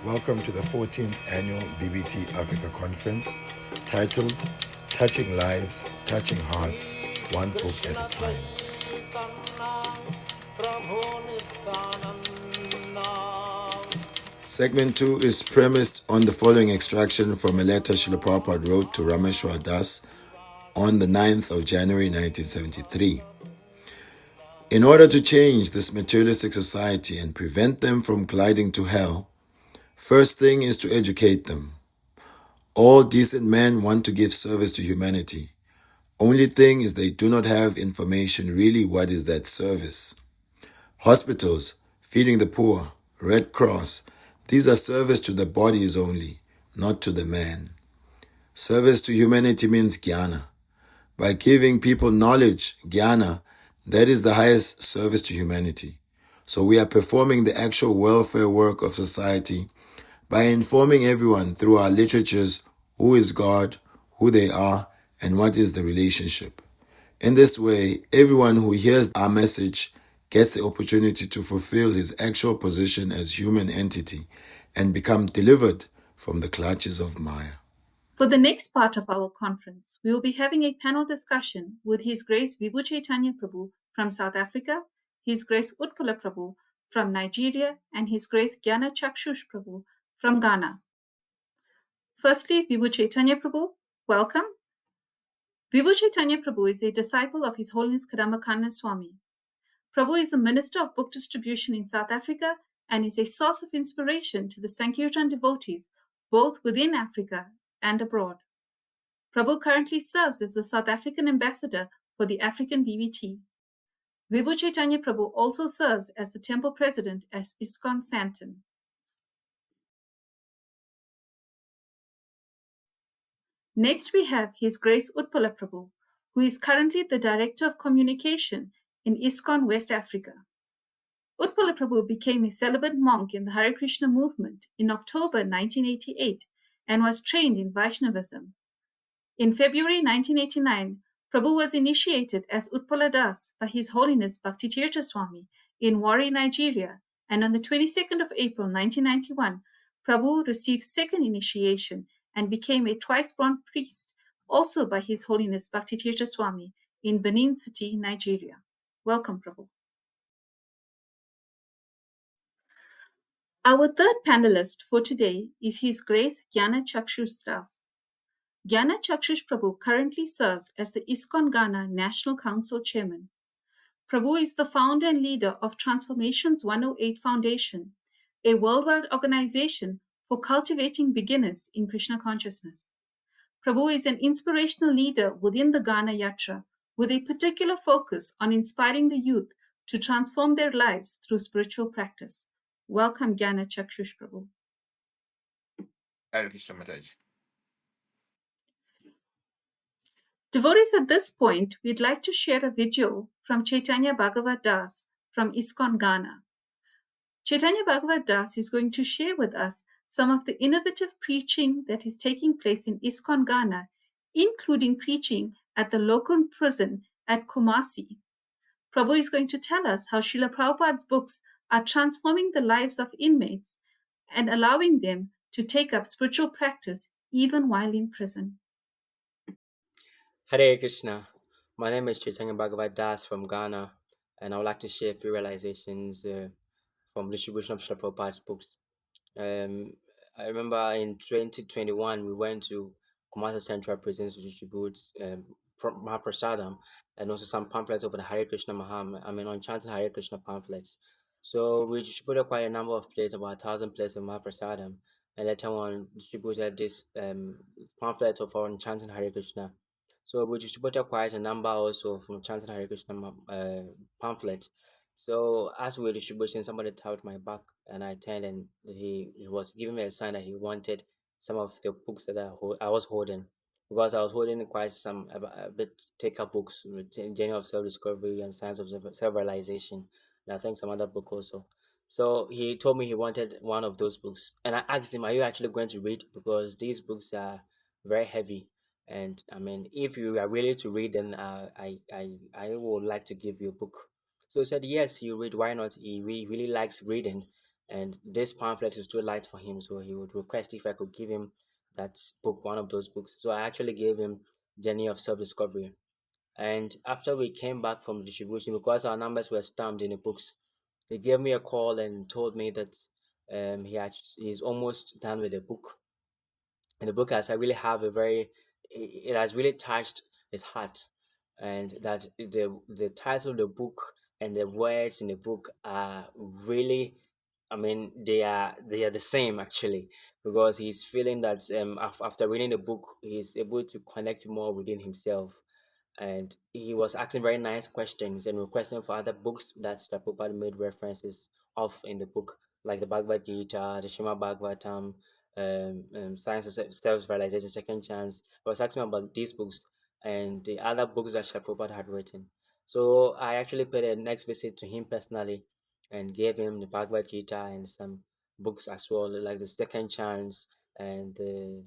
Welcome to the 14th Annual BBT Africa Conference, titled Touching Lives, Touching Hearts, One Book at a Time. Segment 2 is premised on the following extraction from a letter Srila Prabhupada wrote to Rameshwar Das on the 9th of January 1973. In order to change this materialistic society and prevent them from gliding to hell, first thing is to educate them. All decent men want to give service to humanity. Only thing is they do not have information really what is that service. Hospitals, feeding the poor, Red Cross, these are service to the bodies only, not to the man. Service to humanity means jnana. By giving people knowledge, jnana, that is the highest service to humanity. So we are performing the actual welfare work of society by informing everyone through our literatures who is God, who they are, and what is the relationship. In this way, everyone who hears our message gets the opportunity to fulfill his actual position as human entity and become delivered from the clutches of Maya. For the next part of our conference, we will be having a panel discussion with His Grace Vibhu Chaitanya Prabhu from South Africa, His Grace Utpala Prabhu from Nigeria, and His Grace Gyana Chakshush Prabhu from Ghana. Firstly, Vibhu Chaitanya Prabhu, welcome. Vibhu Chaitanya Prabhu is a disciple of His Holiness Kadamba Swami. Prabhu is the Minister of Book Distribution in South Africa and is a source of inspiration to the Sankirtan devotees both within Africa and abroad. Prabhu currently serves as the South African ambassador for the African BBT. Vibhu Chaitanya Prabhu also serves as the temple president at ISKCON Santon. Next, we have His Grace Utpala Prabhu, who is currently the Director of Communication in ISKCON West Africa. Utpala Prabhu became a celibate monk in the Hare Krishna movement in October 1988 and was trained in Vaishnavism. In February 1989, Prabhu was initiated as Utpala Das by His Holiness Bhakti Tirtha Swami in Warri, Nigeria, and on the 22nd of April 1991, Prabhu received second initiation and became a twice-born priest, also by His Holiness Bhakti Tirtha Swami in Benin City, Nigeria. Welcome, Prabhu. Our third panelist for today is His Grace Gyana Chakshush Das. Gyana Chakshush Prabhu currently serves as the ISKCON Ghana National Council Chairman. Prabhu is the founder and leader of Transformations 108 Foundation, a worldwide organization for cultivating beginners in Krishna consciousness. Prabhu is an inspirational leader within the Ghana Yatra, with a particular focus on inspiring the youth to transform their lives through spiritual practice. Welcome, Gyana Chakshush Prabhu. Hare Krishna Mataji. Devotees, at this point, we'd like to share a video from Chaitanya Bhagavat Das from ISKCON Ghana. Chaitanya Bhagavat Das is going to share with us some of the innovative preaching that is taking place in ISKCON Ghana, including preaching at the local prison at Kumasi. Prabhu is going to tell us how Srila Prabhupada's books are transforming the lives of inmates and allowing them to take up spiritual practice even while in prison. Hare Krishna. My name is Chaitanya Bhagavat Das from Ghana, and I would like to share a few realizations from distribution of Srila Prabhupada's books. I remember in 2021 we went to Kumasi Central Prison to distribute Mahaprasadam and also some pamphlets over the Hare Krishna on chanting Hare Krishna pamphlets. So we distributed quite a number of plates, about 1,000 plates of Mahaprasadam, and later on distributed this pamphlet of on chanting Hare Krishna. So we distributed quite a number also from chanting Hare Krishna pamphlets. So as we were distributing, somebody tapped my back, and I turned, and he was giving me a sign that he wanted some of the books that I was holding, because I was holding quite some a bit take up books, Journey of Self-Discovery and Science of Self-Realization, and I think some other book also. So he told me he wanted one of those books, and I asked him, "Are you actually going to read? Because these books are very heavy." And if you are willing to read, then I would like to give you a book. So he said, yes, you read. Why not? He really likes reading. and this pamphlet is too light for him, so he would request if I could give him that book, one of those books. So I actually gave him Journey of Self-Discovery. And after we came back from distribution, because our numbers were stamped in the books, he gave me a call and told me that he's almost done with the book. And the book has I really have a very it has really touched his heart, and that the title of the book and the words in the book are really, I mean, they are the same actually, because he's feeling that after reading the book he's able to connect more within himself, and he was asking very nice questions and requesting for other books that the Prabhupada made references of in the book, like the Bhagavad Gita, the Shrimad Bhagavatam, Science of Self-Realization, Second Chance. He was asking me about these books and the other books that Srila Prabhupada had written. So I actually paid a next visit to him personally and gave him the Bhagavad Gita and some books as well, like the Second Chance and the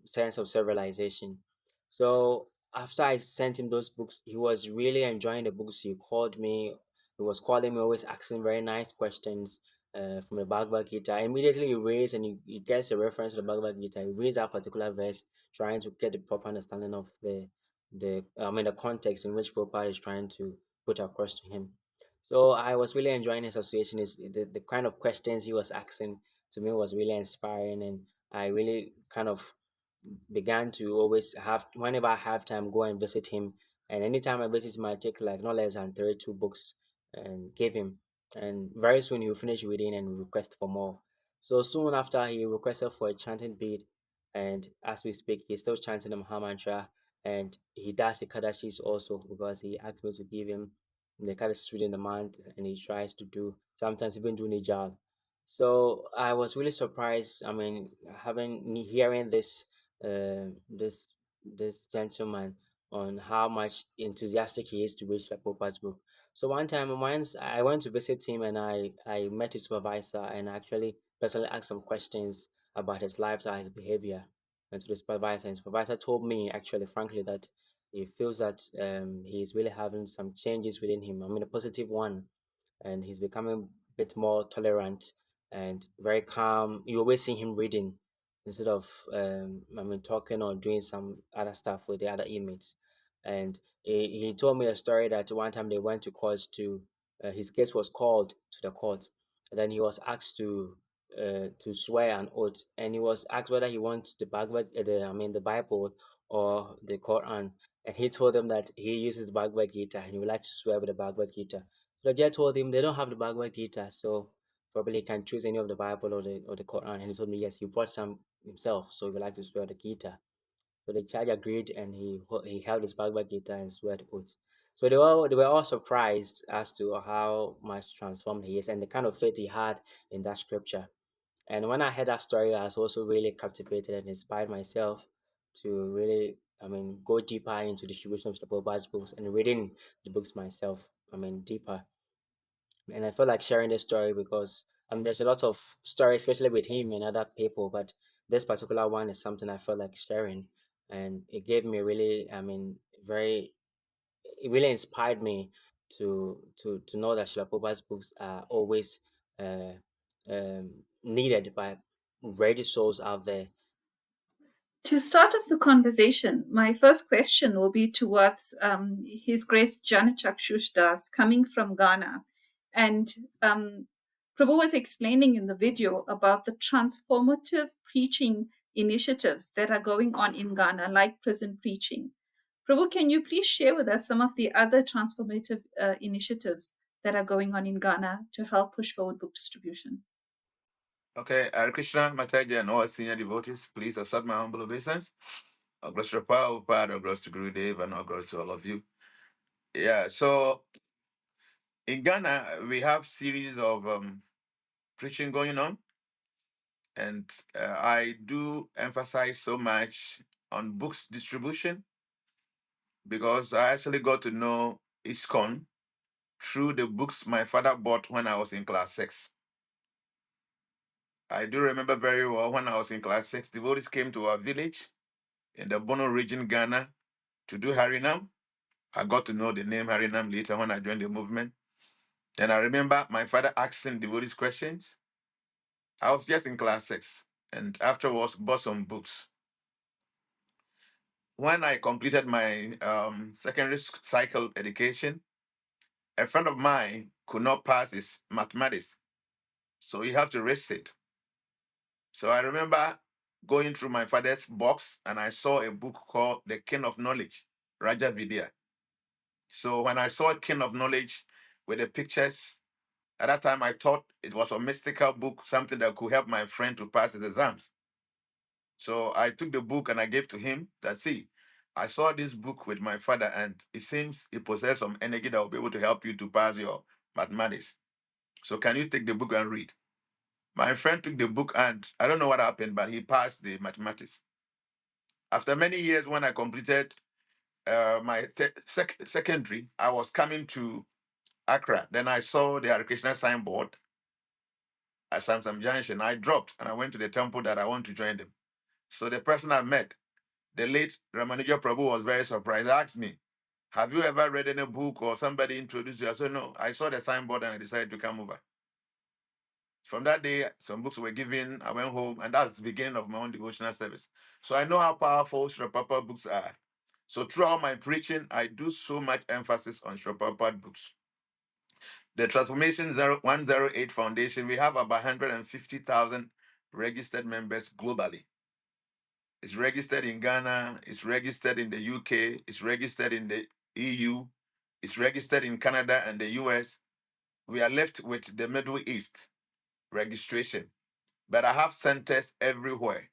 Science of Self-Realization. So after I sent him those books, he was really enjoying the books. He called me. He was calling me, always asking very nice questions from the Bhagavad Gita. Immediately he reads and he gets a reference to the Bhagavad Gita. He reads that particular verse, trying to get the proper understanding of the context in which Prabhupada is trying to put across to him. So I was really enjoying his association. Is the kind of questions he was asking to me was really inspiring, and I really kind of began to always have, whenever I have time, go and visit him. And anytime I visit him, I take like not less than 32 books and give him. And very soon he'll finish reading and request for more. So soon after, he requested for a chanting bead, and as we speak he's still chanting the Maha Mantra, and he does the Kadashis also, because he asked me to give him the Kadashis within the month, and he tries to do sometimes even do Nijal. So I was really surprised. I mean, hearing this this gentleman on how much enthusiastic he is to read Prabhupada's book. So once I went to visit him, and I met his supervisor and actually personally asked some questions about his lifestyle, his behavior, and to the supervisor. And the supervisor told me actually, frankly, that he feels that he's really having some changes within him. I mean, a positive one, and he's becoming a bit more tolerant and very calm. You always see him reading instead of talking or doing some other stuff with the other inmates. And he told me a story that one time they went to court to his case was called to the court. And then he was asked to swear an oath, and he was asked whether he wants the the Bible or the Quran. And he told them that he uses the Bhagavad Gita and he would like to swear with the Bhagavad Gita. So the judge told him they don't have the Bhagavad Gita, so probably he can choose any of the Bible or the Quran. And he told me yes, he brought some himself, so he would like to swear the Gita. So the judge agreed, and he held his Bhagavad Gita and swore the oath. So they were all surprised as to how much transformed he is and the kind of faith he had in that scripture. And when I heard that story, I was also really captivated and inspired myself to really, go deeper into the distribution of the Prabhupada's books and reading the books myself. Deeper. And I felt like sharing this story because there's a lot of stories, especially with him and other people, but this particular one is something I felt like sharing, and it gave me really, very, it really inspired me to know that Srila Prabhupada's books are always uh, needed by ready souls out there. To start off the conversation, my first question will be towards His Grace Janachakshush Das, coming from Ghana. And Prabhu was explaining in the video about the transformative preaching initiatives that are going on in Ghana, like prison preaching. Prabhu, can you please share with us some of the other transformative initiatives that are going on in Ghana to help push forward book distribution? Okay, Hare Krishna, Mataji, and all senior devotees, please accept my humble obeisance. All glory to Prabhupada, all glory to Gurudev, and all glory to all of you. Yeah, so in Ghana, we have series of preaching going on, and I do emphasize so much on books distribution because I actually got to know ISKCON through the books my father bought when I was in class 6. I do remember very well when I was in class 6, devotees came to our village in the Bono region, Ghana, to do Harinam. I got to know the name Harinam later when I joined the movement. And I remember my father asking devotees questions. I was just in class 6, and afterwards bought some books. When I completed my secondary cycle education, a friend of mine could not pass his mathematics, so he had to resit. So I remember going through my father's box, and I saw a book called The King of Knowledge, Raja Vidya. So when I saw King of Knowledge with the pictures, at that time I thought it was a mystical book, something that could help my friend to pass his exams. So I took the book and I gave to him that, see, I saw this book with my father and it seems it possesses some energy that will be able to help you to pass your mathematics. So can you take the book and read? My friend took the book and I don't know what happened, but he passed the mathematics. After many years, when I completed my secondary, I was coming to Accra. Then I saw the Hare Krishna signboard at Samsam Junction. I dropped and I went to the temple that I want to join them. So the person I met, the late Ramanuja Prabhu, was very surprised. He asked me, have you ever read any book or somebody introduced you? I said, no. I saw the signboard and I decided to come over. From that day, some books were given. I went home, and that's the beginning of my own devotional service. So I know how powerful Sri Prabhupada books are. So throughout my preaching, I do so much emphasis on Sri Prabhupada books. The Transformation 108 Foundation, we have about 150,000 registered members globally. It's registered in Ghana, it's registered in the UK, it's registered in the EU, it's registered in Canada and the US. We are left with the Middle East registration, but I have centers everywhere.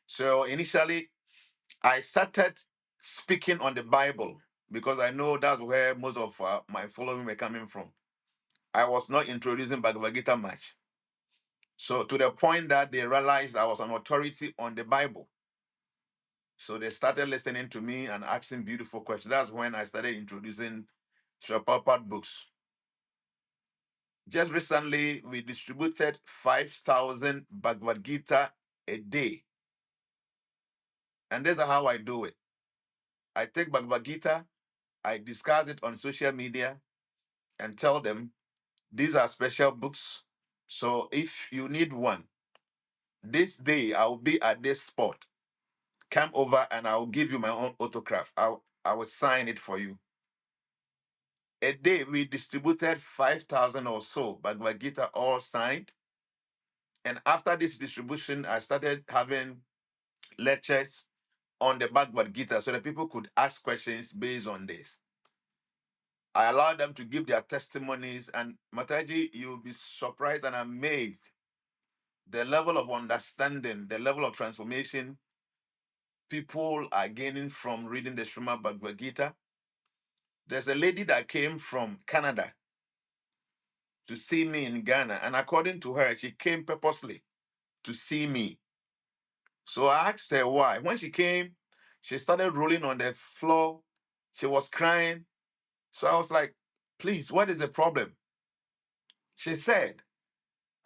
So initially, I started speaking on the Bible because I know that's where most of my following were coming from. I was not introducing Bhagavad Gita much. So to the point that they realized I was an authority on the Bible. So they started listening to me and asking beautiful questions. That's when I started introducing Sri Prabhupada books. Just recently, we distributed 5,000 Bhagavad Gita a day. And this is how I do it. I take Bhagavad Gita, I discuss it on social media, and tell them these are special books. So if you need one, this day I'll be at this spot. Come over and I'll give you my own autograph. I will sign it for you. A day we distributed 5,000 or so Bhagavad Gita all signed. And after this distribution, I started having lectures on the Bhagavad Gita so that people could ask questions based on this. I allowed them to give their testimonies, and Mataji, you'll be surprised and amazed the level of understanding, the level of transformation people are gaining from reading the Srimad Bhagavad Gita. There's a lady that came from Canada to see me in Ghana, and according to her, she came purposely to see me. So I asked her why. When she came, she started rolling on the floor. She was crying. So I was like, please, what is the problem? She said,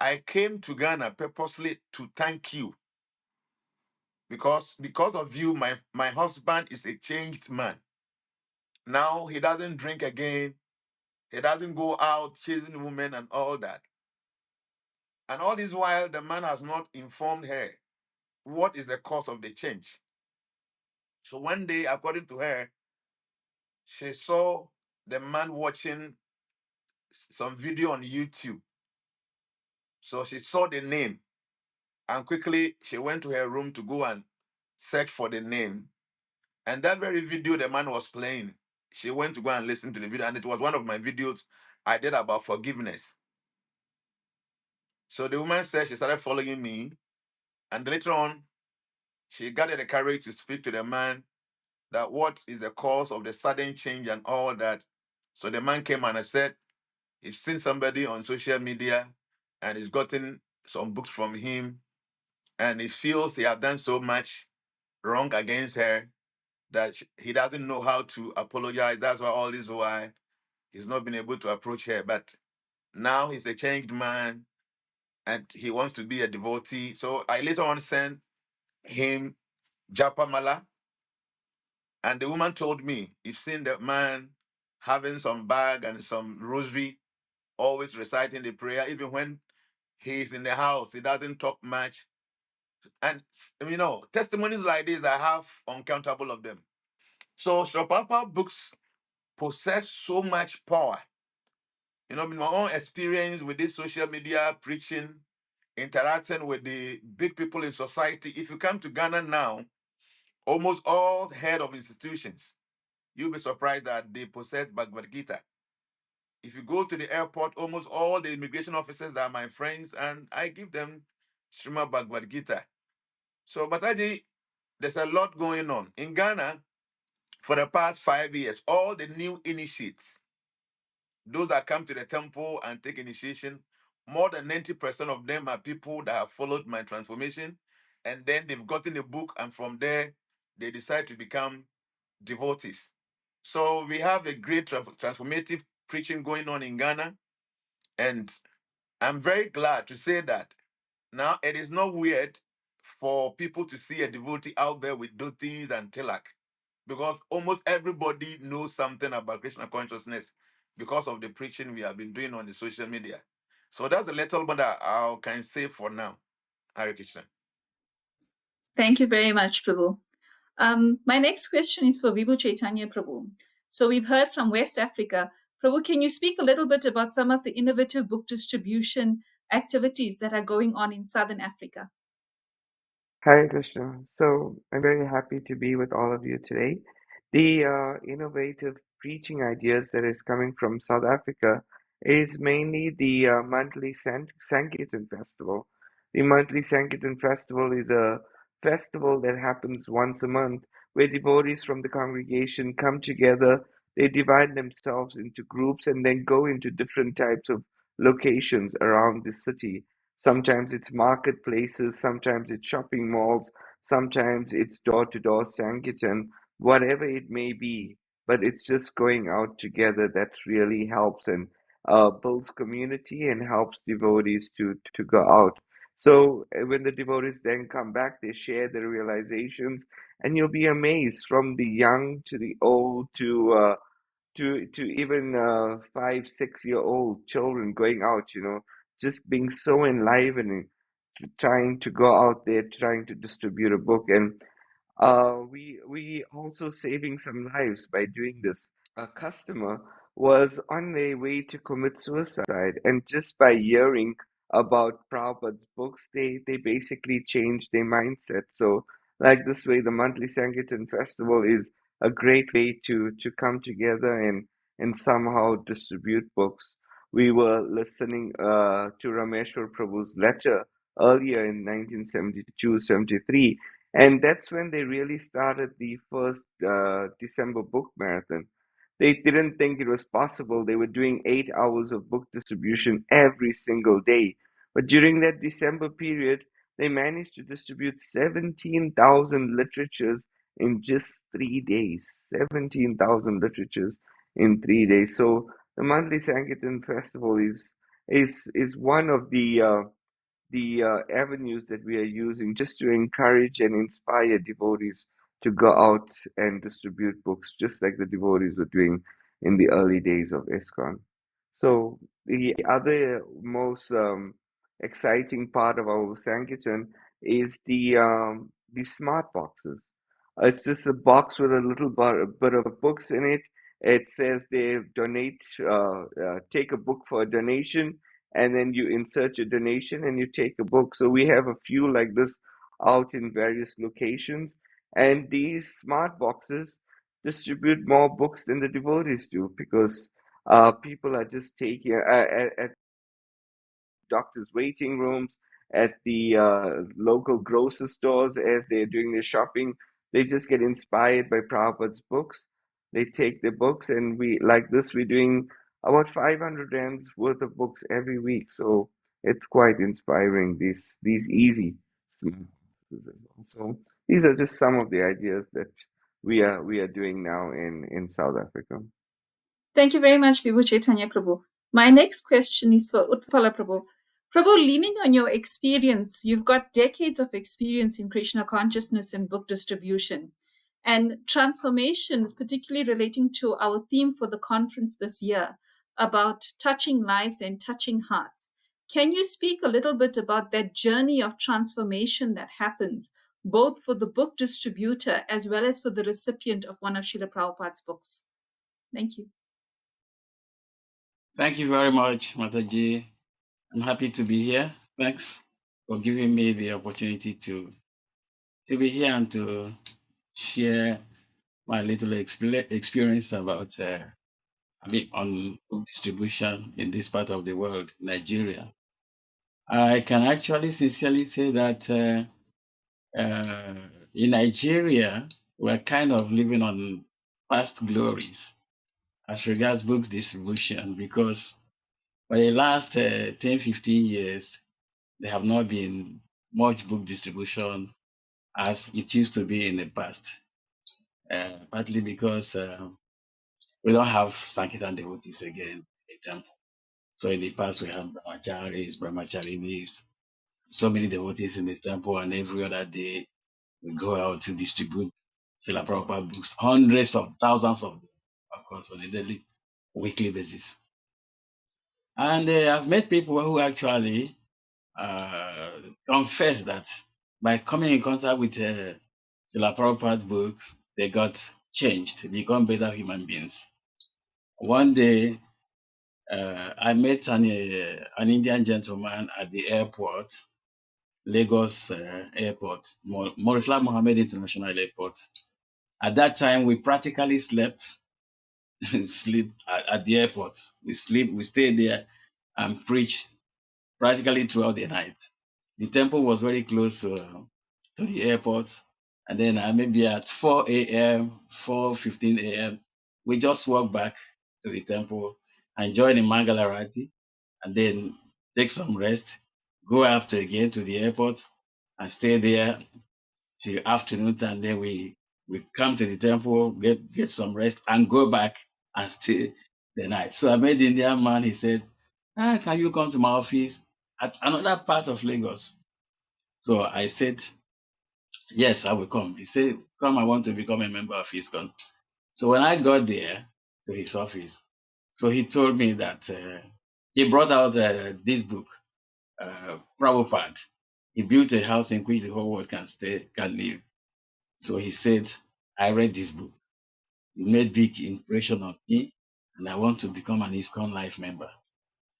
I came to Ghana purposely to thank you because of you, my husband is a changed man. Now he doesn't drink again. He doesn't go out chasing women and all that. And all this while, the man has not informed her what is the cause of the change. So one day, according to her, she saw the man watching some video on YouTube. So she saw the name and quickly she went to her room to go and search for the name. And that very video the man was playing, she went to go and listen to the video. And it was one of my videos I did about forgiveness. So the woman said she started following me. And later on, she gathered the courage to speak to the man that what is the cause of the sudden change and all that. So the man came and I said, he's seen somebody on social media and he's gotten some books from him and he feels he have done so much wrong against her that he doesn't know how to apologize. That's why all this while he's not been able to approach her. But now he's a changed man and he wants to be a devotee. So I later on sent him Japamala, and the woman told me, you've seen that man having some bag and some rosary always reciting the prayer. Even when he's in the house, he doesn't talk much. And testimonies like this, I have uncountable of them. So Shropapa books possess so much power. In my own experience with this social media preaching, interacting with the big people in society, if you come to Ghana now, almost all head of institutions, you'll be surprised that they possess Bhagavad Gita. If you go to the airport, almost all the immigration officers are my friends, and I give them Srimad Bhagavad Gita. So, Bataji, there's a lot going on. In Ghana, for the past 5 years, all the new initiates, those that come to the temple and take initiation, more than 90% of them are people that have followed my transformation, and then they've gotten a book, and from there, they decide to become devotees. So we have a great transformative preaching going on in Ghana, and I'm very glad to say that now it is not weird for people to see a devotee out there with dhotis and tilak, because almost everybody knows something about Krishna consciousness because of the preaching we have been doing on the social media. So that's a little bit that I can say for now. Hare Krishna. Thank you very much, Prabhu. My next question is for Vibhu Chaitanya Prabhu. So we've heard from West Africa. Prabhu, can you speak a little bit about some of the innovative book distribution activities that are going on in Southern Africa? Hare Krishna. So I'm very happy to be with all of you today. The innovative preaching ideas that is coming from South Africa is mainly the monthly Sankirtan festival. The monthly Sankirtan festival is a festival that happens once a month where devotees from the congregation come together. They divide themselves into groups and then go into different types of locations around the city. Sometimes it's marketplaces, sometimes it's shopping malls, sometimes it's door-to-door Sankirtan, whatever it may be. But it's just going out together that really helps and builds community and helps devotees to go out. So when the devotees then come back, they share their realizations, and you'll be amazed from the young to the old to even 5, 6 year old children going out, just being so enlivening, trying to go out there, trying to distribute a book, and we also saving some lives by doing this. A customer was on their way to commit suicide, and just by hearing about Prabhupada's books, they basically changed their mindset. So, like this way, the monthly Sankirtan festival is a great way to come together and somehow distribute books. We were listening to Rameshwar Prabhu's letter earlier in 1972-73, and that's when they really started the first December book marathon. They didn't think it was possible. They were doing 8 hours of book distribution every single day. But during that December period, they managed to distribute 17,000 literatures in just 3 days. 17,000 literatures in 3 days. So the monthly Sankirtan festival is one of the avenues that we are using just to encourage and inspire devotees to go out and distribute books, just like the devotees were doing in the early days of ISKCON. So the other most exciting part of our Sankirtan is the smart boxes. It's just a box with a little bit of books in it. It says they donate, take a book for a donation, and then you insert your donation and you take a book. So we have a few like this out in various locations, and these smart boxes distribute more books than the devotees do because people are just taking at doctors' waiting rooms, at the local grocery stores as they're doing their shopping. They just get inspired by Prabhupada's books. They take the books, and we like this. We're doing about 500 rands worth of books every week, so it's quite inspiring. These easy small boxes as well. So these are just some of the ideas that we are doing now in South Africa. Thank you very much, Vibhu Chaitanya Prabhu. My next question is for Utpala Prabhu. Prabhu, leaning on your experience, you've got decades of experience in Krishna consciousness and book distribution and transformations, particularly relating to our theme for the conference this year. about touching lives and touching hearts. Can you speak a little bit about that journey of transformation that happens, both for the book distributor as well as for the recipient of one of Srila Prabhupada's books? Thank you. Thank you very much, Mataji. I'm happy to be here. Thanks for giving me the opportunity to be here and to share my little experience about on book distribution in this part of the world, Nigeria. I can actually sincerely say that in Nigeria, we're kind of living on past glories as regards books distribution because for the last 10, 15 years, there have not been much book distribution as it used to be in the past, partly because we don't have sankirtan devotees again in the temple. So in the past, we had brahmacharinis, so many devotees in the temple, and every other day we go out to distribute Srila Prabhupada books, hundreds of thousands of them, of course, on a daily, weekly basis. And I've met people who actually uh, confess that by coming in contact with Srila Prabhupada books, they got changed, become better human beings. One day, I met an Indian gentleman at the airport, Lagos Airport, Murtala Mohammed International Airport. At that time, we practically slept, sleep at the airport. We stayed there and preached practically throughout the night. The temple was very close to the airport, and then maybe at 4 a.m., 4:15 a.m., we just walked back to the temple and join the Mangalarati, and then take some rest, go after again to the airport, and stay there till afternoon, and then we come to the temple, get some rest, and go back and stay the night. So I met the Indian man. He said, can you come to my office at another part of Lagos? So I said, yes, I will come. He said, come, I want to become a member of ISKCON. So when I got there to his office, so he told me that he brought out this book, Prabhupada. He built a house in which the whole world can live. So he said, I read this book. It made big impression on me, and I want to become an ISKCON Life member.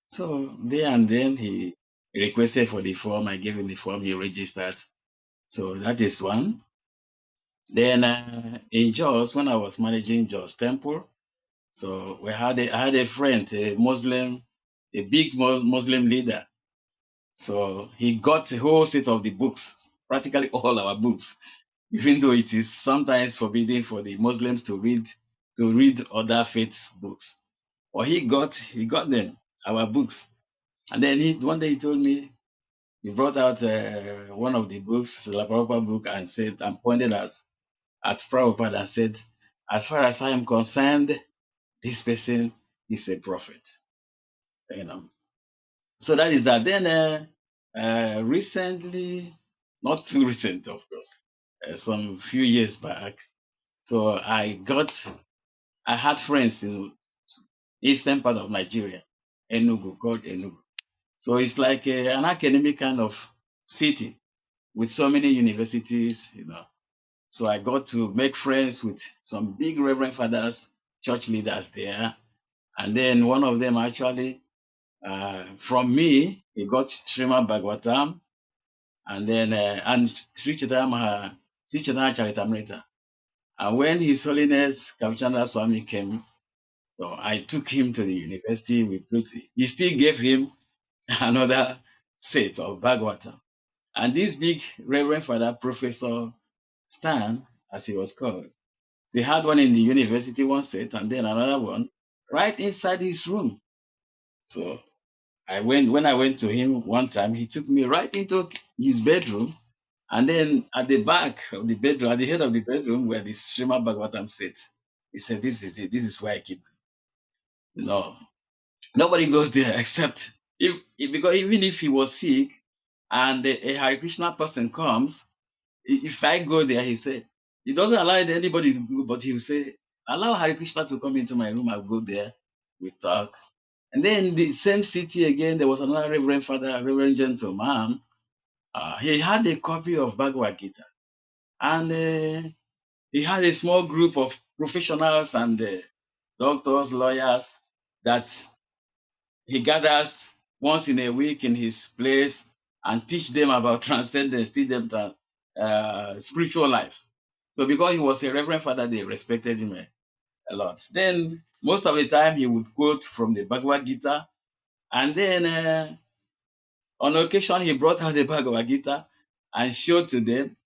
So there and then he requested for the form. I gave him the form. He registered. So that is one. Then in Jos, when I was managing Jos Temple, so I had a friend, a Muslim, a big Muslim leader. So he got a whole set of the books, practically all our books, even though it is sometimes forbidden for the Muslims to read other faiths books. Or he got them, our books. And then one day he told me, he brought out one of the books, Srila Prabhupada book, and said, and pointed at Prabhupada and said, as far as I am concerned, this person is a prophet. You know. So that is that. Then recently, not too recent, of course, some few years back. So I had friends in eastern part of Nigeria, Enugu, called Enugu. So it's like an academic kind of city with so many universities, you know. So I got to make friends with some big reverend fathers, church leaders there. And then one of them actually, from me, he got Srimad Bhagavatam, and then Sri Chaitanya Charitamrita. And when His Holiness Kavichandra Swami came, so I took him to the university. We preached. He still gave him another set of Bhagavatam. And this big Reverend Father, Professor Stan, as he was called, so he had one in the university, one set, and then another one right inside his room. So when I went to him one time, he took me right into his bedroom, and then at the back of the bedroom, at the head of the bedroom, where the Srimad Bhagavatam sat, he said, "This is it. This is where I keep." No, nobody goes there except if because even if he was sick, and a Hare Krishna person comes, if I go there, he said, he doesn't allow anybody to go, but he will say, allow Hare Krishna to come into my room. I'll go there. We talk. And then in the same city again, there was another Reverend Father, Reverend Gentleman. He had a copy of Bhagavad Gita, and he had a small group of professionals and doctors, lawyers that he gathers once in a week in his place and teach them about transcendence, teach them spiritual life. So because he was a Reverend Father, they respected him a lot. Then most of the time he would quote from the Bhagavad Gita, and then on occasion he brought out the Bhagavad Gita and showed to them.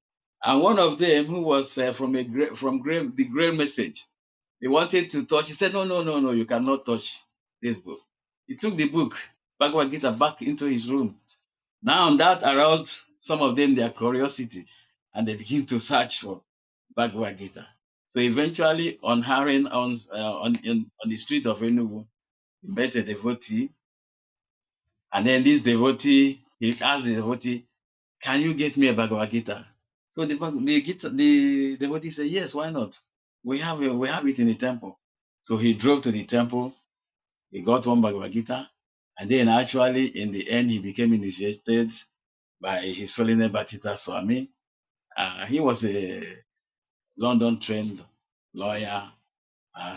And one of them, who was the Great Message, he wanted to touch. He said, "No, no, no, no! You cannot touch this book." He took the book, Bhagavad Gita, back into his room. Now that aroused some of them their curiosity, and they begin to search for Bhagavad Gita. So eventually, on the street of Enugu, he met a devotee, and then this devotee, he asked the devotee, "Can you get me a Bhagavad Gita?" So the devotee said, "Yes, why not? We have it in the temple." So he drove to the temple. He got one Bhagavad Gita, and then actually in the end he became initiated by His Holiness Bhattita Swami. He was a London trained lawyer,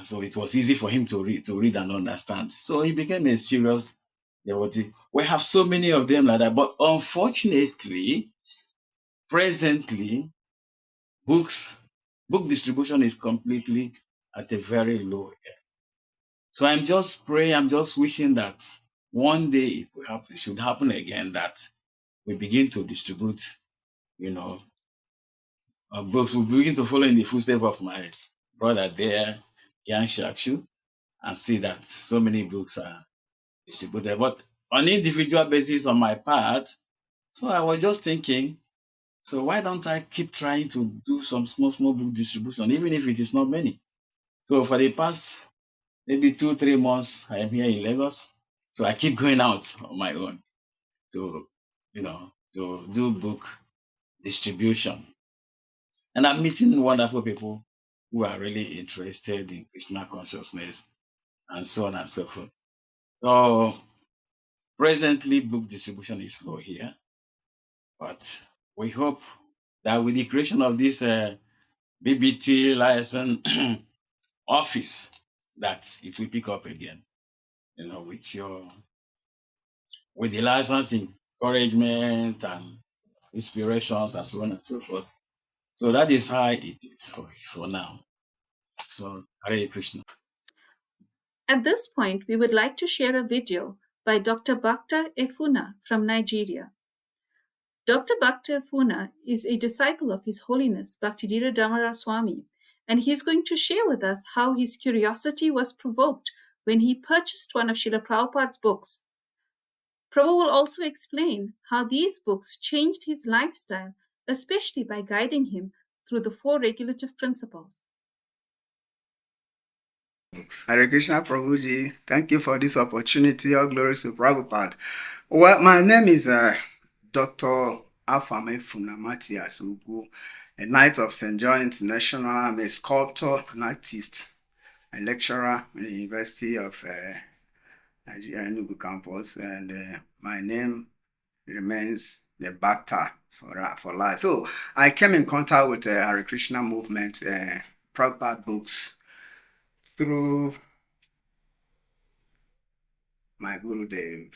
so it was easy for him to read and understand. So he became a serious devotee. We have so many of them like that, but unfortunately, presently, book distribution is completely at a very low end. So I'm just praying, I'm just wishing that one day it should happen again, that we begin to distribute, you know, books. We begin to follow in the footsteps of my brother there, Yan Shakshu, and see that so many books are distributed. But on individual basis on my part, so I was just thinking, so why don't I keep trying to do some small book distribution, even if it is not many? So for the past maybe 2-3 months, I am here in Lagos. So I keep going out on my own to, to do book distribution. And I'm meeting wonderful people who are really interested in Krishna consciousness and so on and so forth. So presently, book distribution is slow here, but we hope that with the creation of this BBT license office, that it will pick up again, with the license encouragement and inspirations and so on and so forth. So that is how it is for now. So Hare Krishna. At this point, we would like to share a video by Dr. Bhakta Efuna from Nigeria. Dr. Bhakta Efuna is a disciple of His Holiness Bhaktidira Damara Swami, and he is going to share with us how his curiosity was provoked when he purchased one of Srila Prabhupada's books. Prabhu will also explain how these books changed his lifestyle, especially by guiding him through the 4 regulative principles. Hare Krishna Prabhuji, thank you for this opportunity. All glories to Prabhupada. Well, my name is Dr. Afame Funamatias Ugu, a Knight of St. John International. I'm a sculptor, an artist, a lecturer in the University of Nigeria Enugu campus, and my name remains the Bhakta for life. So I came in contact with the Hare Krishna movement, Prabhupada books, through my Guru Dev,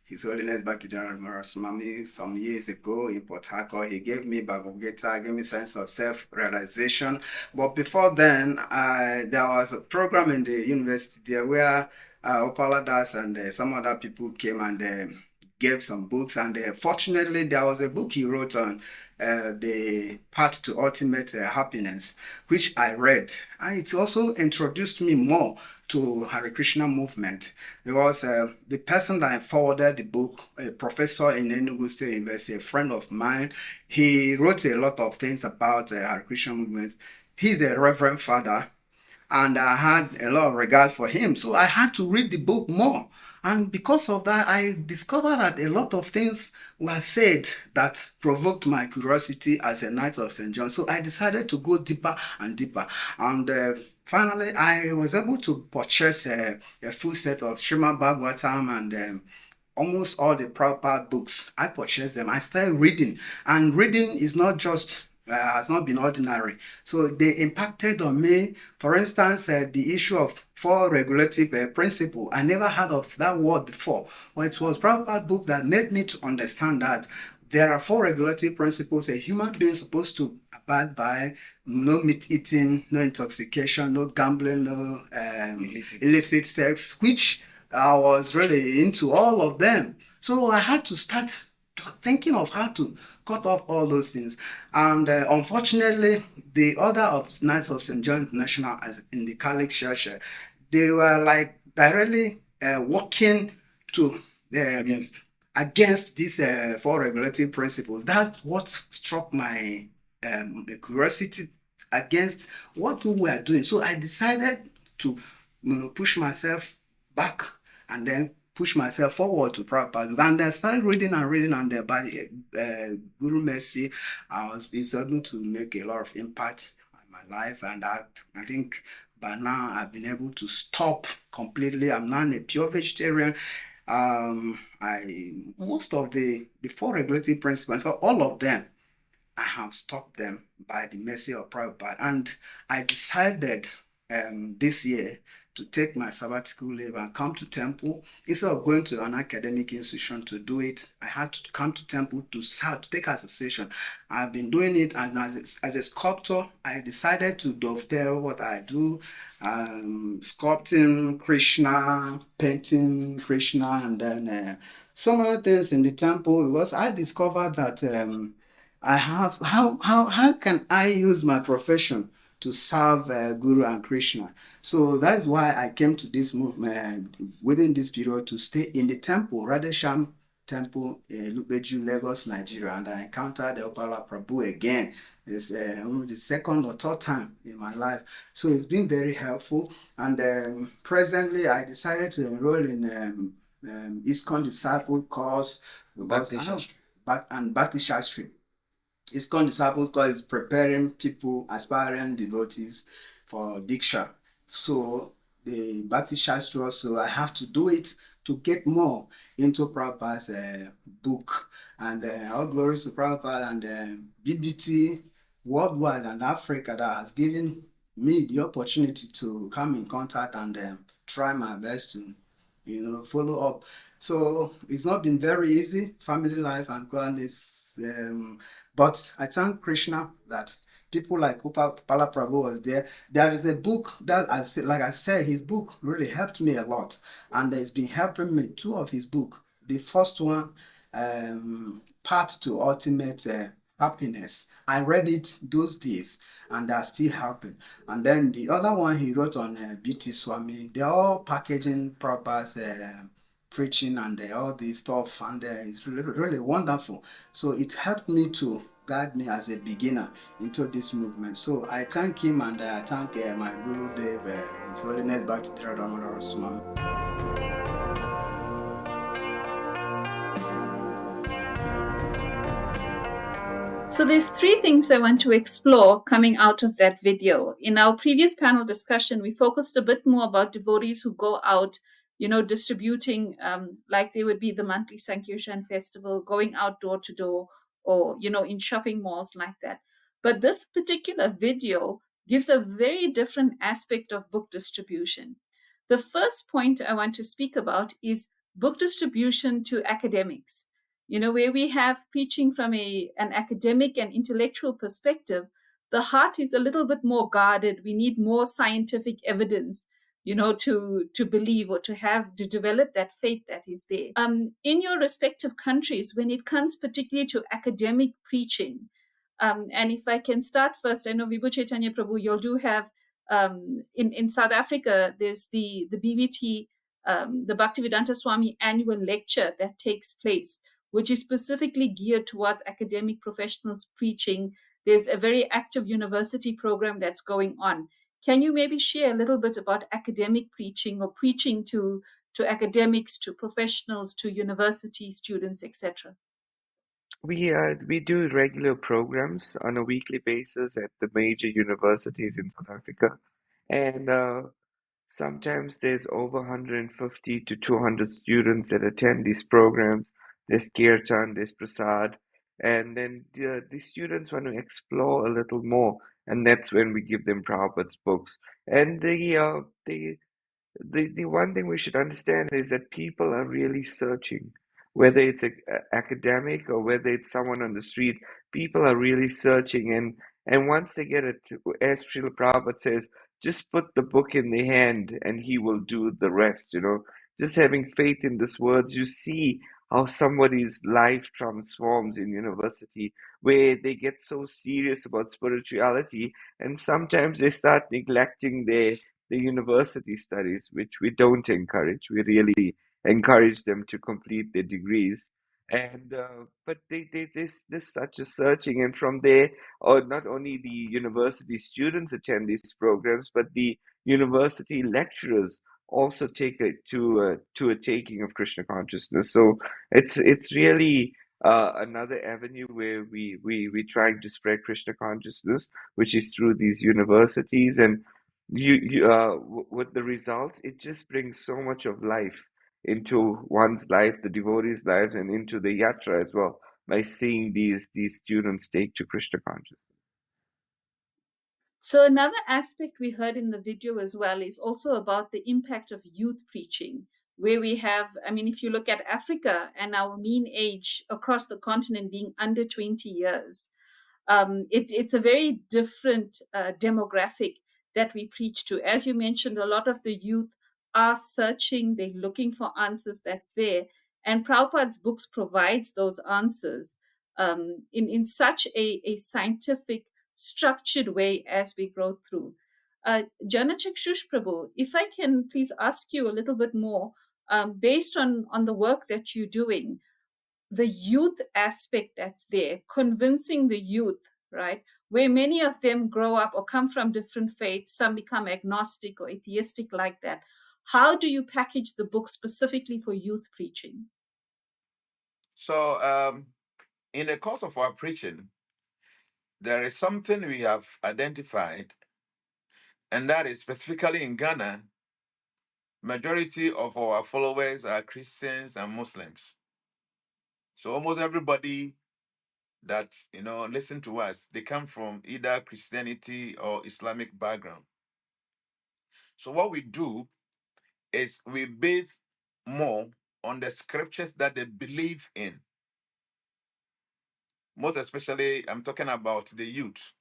His Holiness Bhaktidinoda Maharaj some years ago in Port Harcourt. He gave me Bhagavad Gita, gave me sense of self-realization. But before then, there was a program in the university there where Opala Das and some other people came and gave some books. And fortunately, there was a book he wrote on the path to ultimate happiness, which I read. And it also introduced me more to Hare Krishna movement, because the person that I forwarded the book, a professor in Enugu State University, a friend of mine, he wrote a lot of things about Hare Krishna movement. He's a reverend father, and I had a lot of regard for him. So I had to read the book more. And because of that, I discovered that a lot of things were said that provoked my curiosity as a Knight of St. John. So I decided to go deeper and deeper. And finally, I was able to purchase a full set of Srimad Bhagavatam and almost all the Prabhupada books. I purchased them. I started reading, and reading is not just has not been ordinary. So they impacted on me. For instance, the issue of four regulative principle. I never heard of that word before. But it was Prabhupada book that made me to understand that there are four regulative principles a human being is supposed to abide by: no meat eating, no intoxication, no gambling, no illicit sex, which I was really into all of them. So I had to start thinking of how to cut off all those things. And unfortunately, the order of Knights of St. John International as in the Catholic Church, they were like directly working to against these four regulative principles. That's what struck my curiosity against what we were doing. So I decided to push myself back and then push myself forward to Prabhupada. And I started reading and reading, and by Guru Mercy, I was able to make a lot of impact on my life. And I think by now I've been able to stop completely. I'm now a pure vegetarian. I most of the four regulatory principles, for all of them, I have stopped them by the mercy of Prabhupada. And I decided this year to take my sabbatical leave and come to temple. Instead of going to an academic institution to do it, I had to come to temple to start to take association. I've been doing it, and as a sculptor, I decided to dovetail what I do, sculpting Krishna, painting Krishna, and then some other things in the temple, because I discovered that I have how can I use my profession to serve Guru and Krishna? So that's why I came to this movement within this period to stay in the temple, Radhesham Temple, Lubeju, Lagos, Nigeria, and I encountered the Opala Prabhu again. It's the second or third time in my life, so it's been very helpful. And presently, I decided to enroll in ISKCON Disciple course because Bhakti Shastri. ISKCON Disciples Corps is preparing people, aspiring devotees for Diksha. So the Bhakti Shastri also, I have to do it to get more into Prabhupada's book. And all glories to Prabhupada and BBT worldwide and Africa that has given me the opportunity to come in contact and try my best to, follow up. So it's not been very easy, family life and God is but I thank Krishna that people like Pala Prabhu was there. There is a book that like I said, his book really helped me a lot, and it's been helping me. Two of his book. The first one, Path to Ultimate Happiness. I read it those days, and they're still helping. And then the other one he wrote on BT Swami. They're all packaging purpose. Preaching and all this stuff, and it's really, really wonderful. So it helped me to guide me as a beginner into this movement. So I thank him, and I thank my Guru Dev, His Holiness Bhakti Radhamara Swami. So there's three things I want to explore coming out of that video. In our previous panel discussion, we focused a bit more about devotees who go out, distributing, like they would be the monthly Sankirtan festival, going out door to door, or, in shopping malls like that. But this particular video gives a very different aspect of book distribution. The first point I want to speak about is book distribution to academics. Where we have preaching from an academic and intellectual perspective, the heart is a little bit more guarded. We need more scientific evidence, to believe or to develop that faith that is there. In your respective countries, when it comes particularly to academic preaching, and if I can start first, I know Vibhu Chaitanya Prabhu, you do have in South Africa, there's the BBT, the Bhaktivedanta Swami annual lecture that takes place, which is specifically geared towards academic professionals preaching. There's a very active university program that's going on. Can you maybe share a little bit about academic preaching or preaching to academics, to professionals, to university students, etc.? We do regular programs on a weekly basis at the major universities in South Africa, And sometimes there's over 150 to 200 students that attend these programs. There's kirtan, there's prasad, and then the students want to explore a little more, and that's when we give them Prabhupada's books. And the one thing we should understand is that people are really searching, whether it's a academic or whether it's someone on the street. People are really searching, and once they get it, as Srila Prabhupada says, just put the book in the hand, and he will do the rest. Just having faith in these words, you see how somebody's life transforms in university, where they get so serious about spirituality, and sometimes they start neglecting the university studies, which we don't encourage. We really encourage them to complete their degrees. And but there's such a searching, and from there, or not only the university students attend these programs, but the university lecturers also take it to a taking of Krishna consciousness. So it's really another avenue where we trying to spread Krishna consciousness, which is through these universities. And with the results, it just brings so much of life into one's life, the devotees' lives, and into the yatra as well, by seeing these students take to Krishna consciousness. So, another aspect we heard in the video as well is also about the impact of youth preaching, where we have, I mean, if you look at Africa and our mean age across the continent being under 20 years, it's a very different demographic that we preach to. As you mentioned, a lot of the youth are searching, they're looking for answers that's there. And Prabhupada's books provides those answers in such a scientific, structured way as we grow through. Janachakshush Prabhu, if I can please ask you a little bit more, based on the work that you're doing, the youth aspect that's there, convincing the youth, right? Where many of them grow up or come from different faiths, some become agnostic or atheistic like that. How do you package the book specifically for youth preaching? So, in the course of our preaching, there is something we have identified, and that is specifically in Ghana, majority of our followers are Christians and Muslims. So almost everybody that listen to us, they come from either Christianity or Islamic background. So what we do is we base more on the scriptures that they believe in. Most especially, I'm talking about the youth,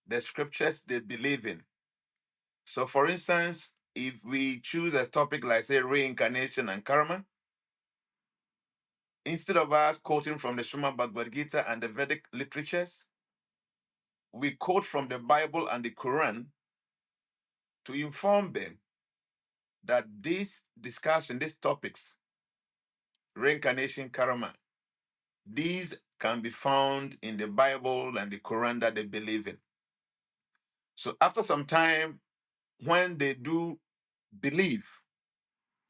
the scriptures they believe in. So for instance, if we choose a topic like, say, reincarnation and karma, instead of us quoting from the Srimad Bhagavad Gita and the Vedic literatures, we quote from the Bible and the Quran to inform them that this discussion, these topics, reincarnation, karma, these can be found in the Bible and the Quran that they believe in. So after some time, when they do believe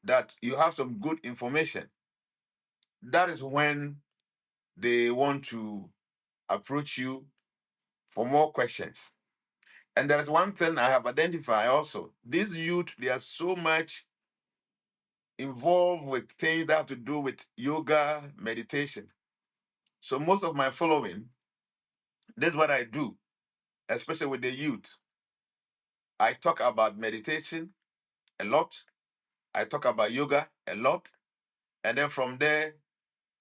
that you have some good information, that is when they want to approach you for more questions. And there is one thing I have identified also. These youth, they are so much involved with things that have to do with yoga, meditation. So most of my following, this is what I do, especially with the youth. I talk about meditation a lot. I talk about yoga a lot. And then from there,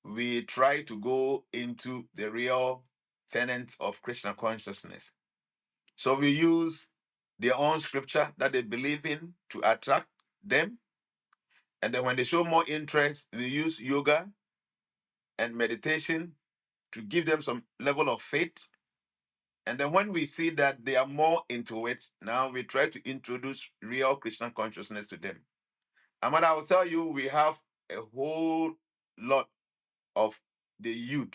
we try to go into the real tenets of Krishna consciousness. So we use their own scripture that they believe in to attract them. And then when they show more interest, we use yoga and meditation to give them some level of faith. And then when we see that they are more into it, now we try to introduce real Krishna consciousness to them. And what I will tell you, we have a whole lot of the youth.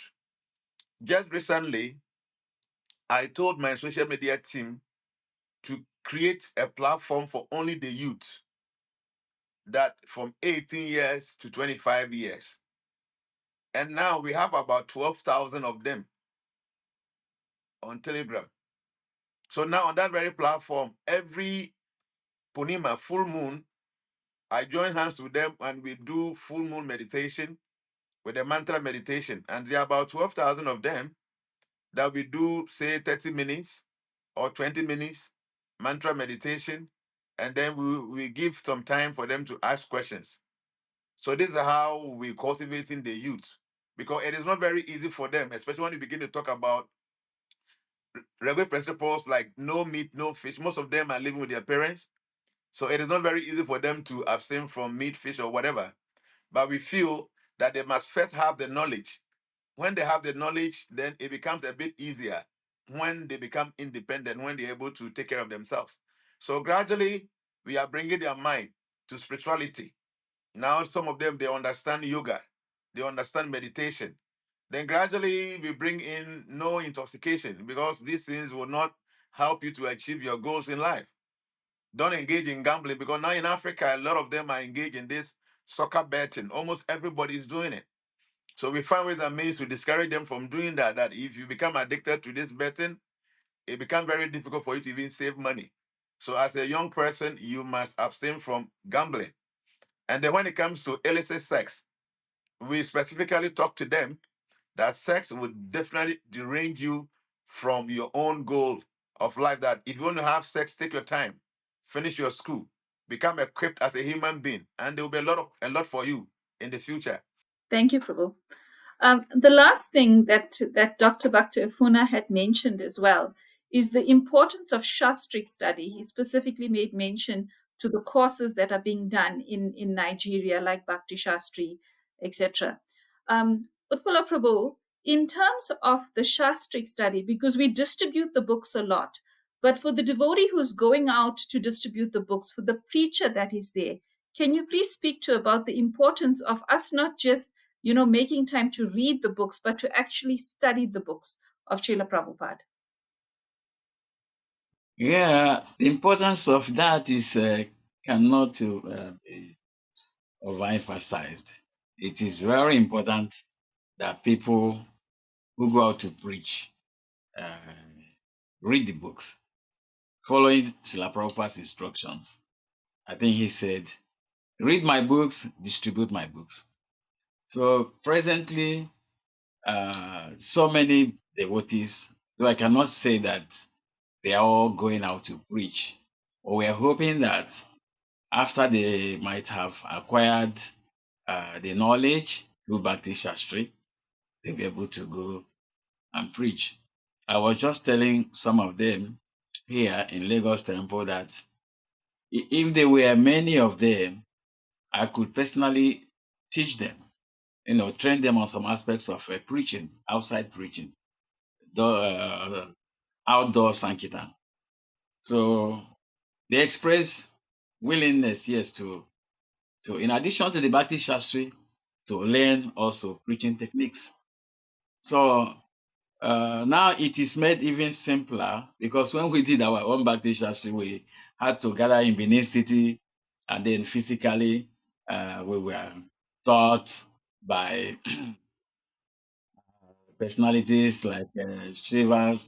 Just recently, I told my social media team to create a platform for only the youth, that from 18 years to 25 years. And now we have about 12,000 of them on Telegram. So now on that very platform, every Punima, full moon, I join hands with them and we do full moon meditation with a mantra meditation. And there are about 12,000 of them that we do, say, 30 minutes or 20 minutes mantra meditation. And then we give some time for them to ask questions. So this is how we're cultivating the youth, because it is not very easy for them, especially when you begin to talk about regular principles like no meat, no fish. Most of them are living with their parents. So it is not very easy for them to abstain from meat, fish, or whatever. But we feel that they must first have the knowledge. When they have the knowledge, then it becomes a bit easier when they become independent, when they're able to take care of themselves. So gradually, we are bringing their mind to spirituality. Now, some of them, they understand yoga, they understand meditation. Then gradually, we bring in no intoxication, because these things will not help you to achieve your goals in life. Don't engage in gambling, because now in Africa, a lot of them are engaged in this soccer betting. Almost everybody is doing it. So we find ways and means to discourage them from doing that. That if you become addicted to this betting, it becomes very difficult for you to even save money. So as a young person, you must abstain from gambling. And then when it comes to illicit sex, we specifically talk to them that sex would definitely derange you from your own goal of life. That if you want to have sex, take your time, finish your school, become equipped as a human being, and there will be a lot for you in the future. Thank you, Prabhu. The last thing that Dr. Bhakta Ifuna had mentioned as well is the importance of Shastric study. He specifically made mention to the courses that are being done in Nigeria, like Bhakti Shastri, etc. Utpala Prabhu, in terms of the Shastric study, because we distribute the books a lot, but for the devotee who's going out to distribute the books, for the preacher that is there, can you please speak to about the importance of us not just making time to read the books, but to actually study the books of Srila Prabhupada? Yeah, the importance of that is cannot be overemphasized. It is very important that people who go out to preach uh, read the books, following Srila Prabhupada's instructions. I think he said, read my books, distribute my books. So presently, so many devotees, though I cannot say that they are all going out to preach, but we are hoping that after they might have acquired the knowledge through Bhakti Shastri, they'll be able to go and preach. I was just telling some of them here in Lagos Temple that if there were many of them, I could personally teach them, train them on some aspects of preaching, outside preaching, outdoor sankirtan. So they express willingness, yes, to in addition to the Bhakti Shastri, to learn also preaching techniques. So now it is made even simpler, because when we did our own Bhakti Shastri, we had to gather in Benin City, and then physically we were taught by personalities like Srivas,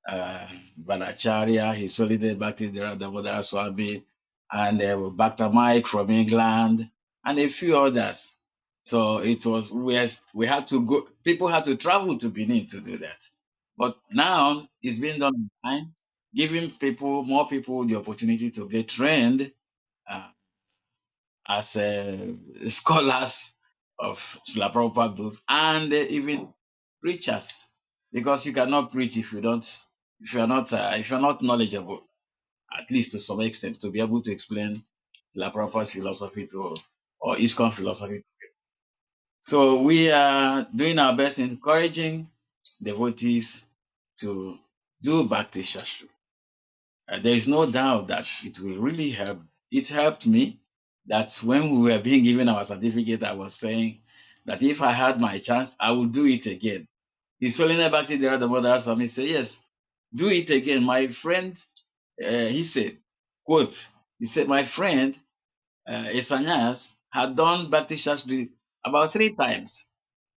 Bhattacharya, his Holiness Bhakti Damodara Swami, and Bhakta Mike from England, and a few others. So it was we had to go. People had to travel to Benin to do that. But now it's being done online, giving more people the opportunity to get trained uh, as scholars of Srila Prabhupada books, and even preachers, because you cannot preach if you're not knowledgeable, at least to some extent, to be able to explain Srila Prabhupada's philosophy to or ISKCON philosophy. So we are doing our best in encouraging devotees to do Bhakti Shastri. There is no doubt that it will really help. It helped me that when we were being given our certificate, I was saying that if I had my chance, I would do it again. His Holiness Bhakti Dhamodara Swami said, yes, do it again. My friend, he said, quote, he said, my friend, Esanyas, had done Bhakti Shastri about 3 times.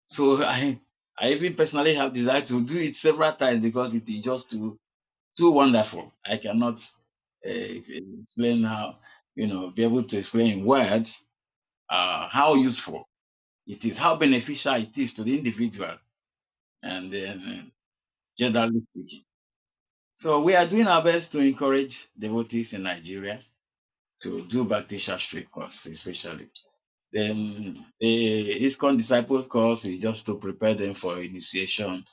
So I even personally have decided to do it several times, because it is just too wonderful. I cannot explain how, be able to explain in words how useful it is, how beneficial it is to the individual, and then generally speaking. So we are doing our best to encourage devotees in Nigeria to do Bhakti Shastri course, especially. Then the ISKCON Disciples course is just to prepare them for initiation,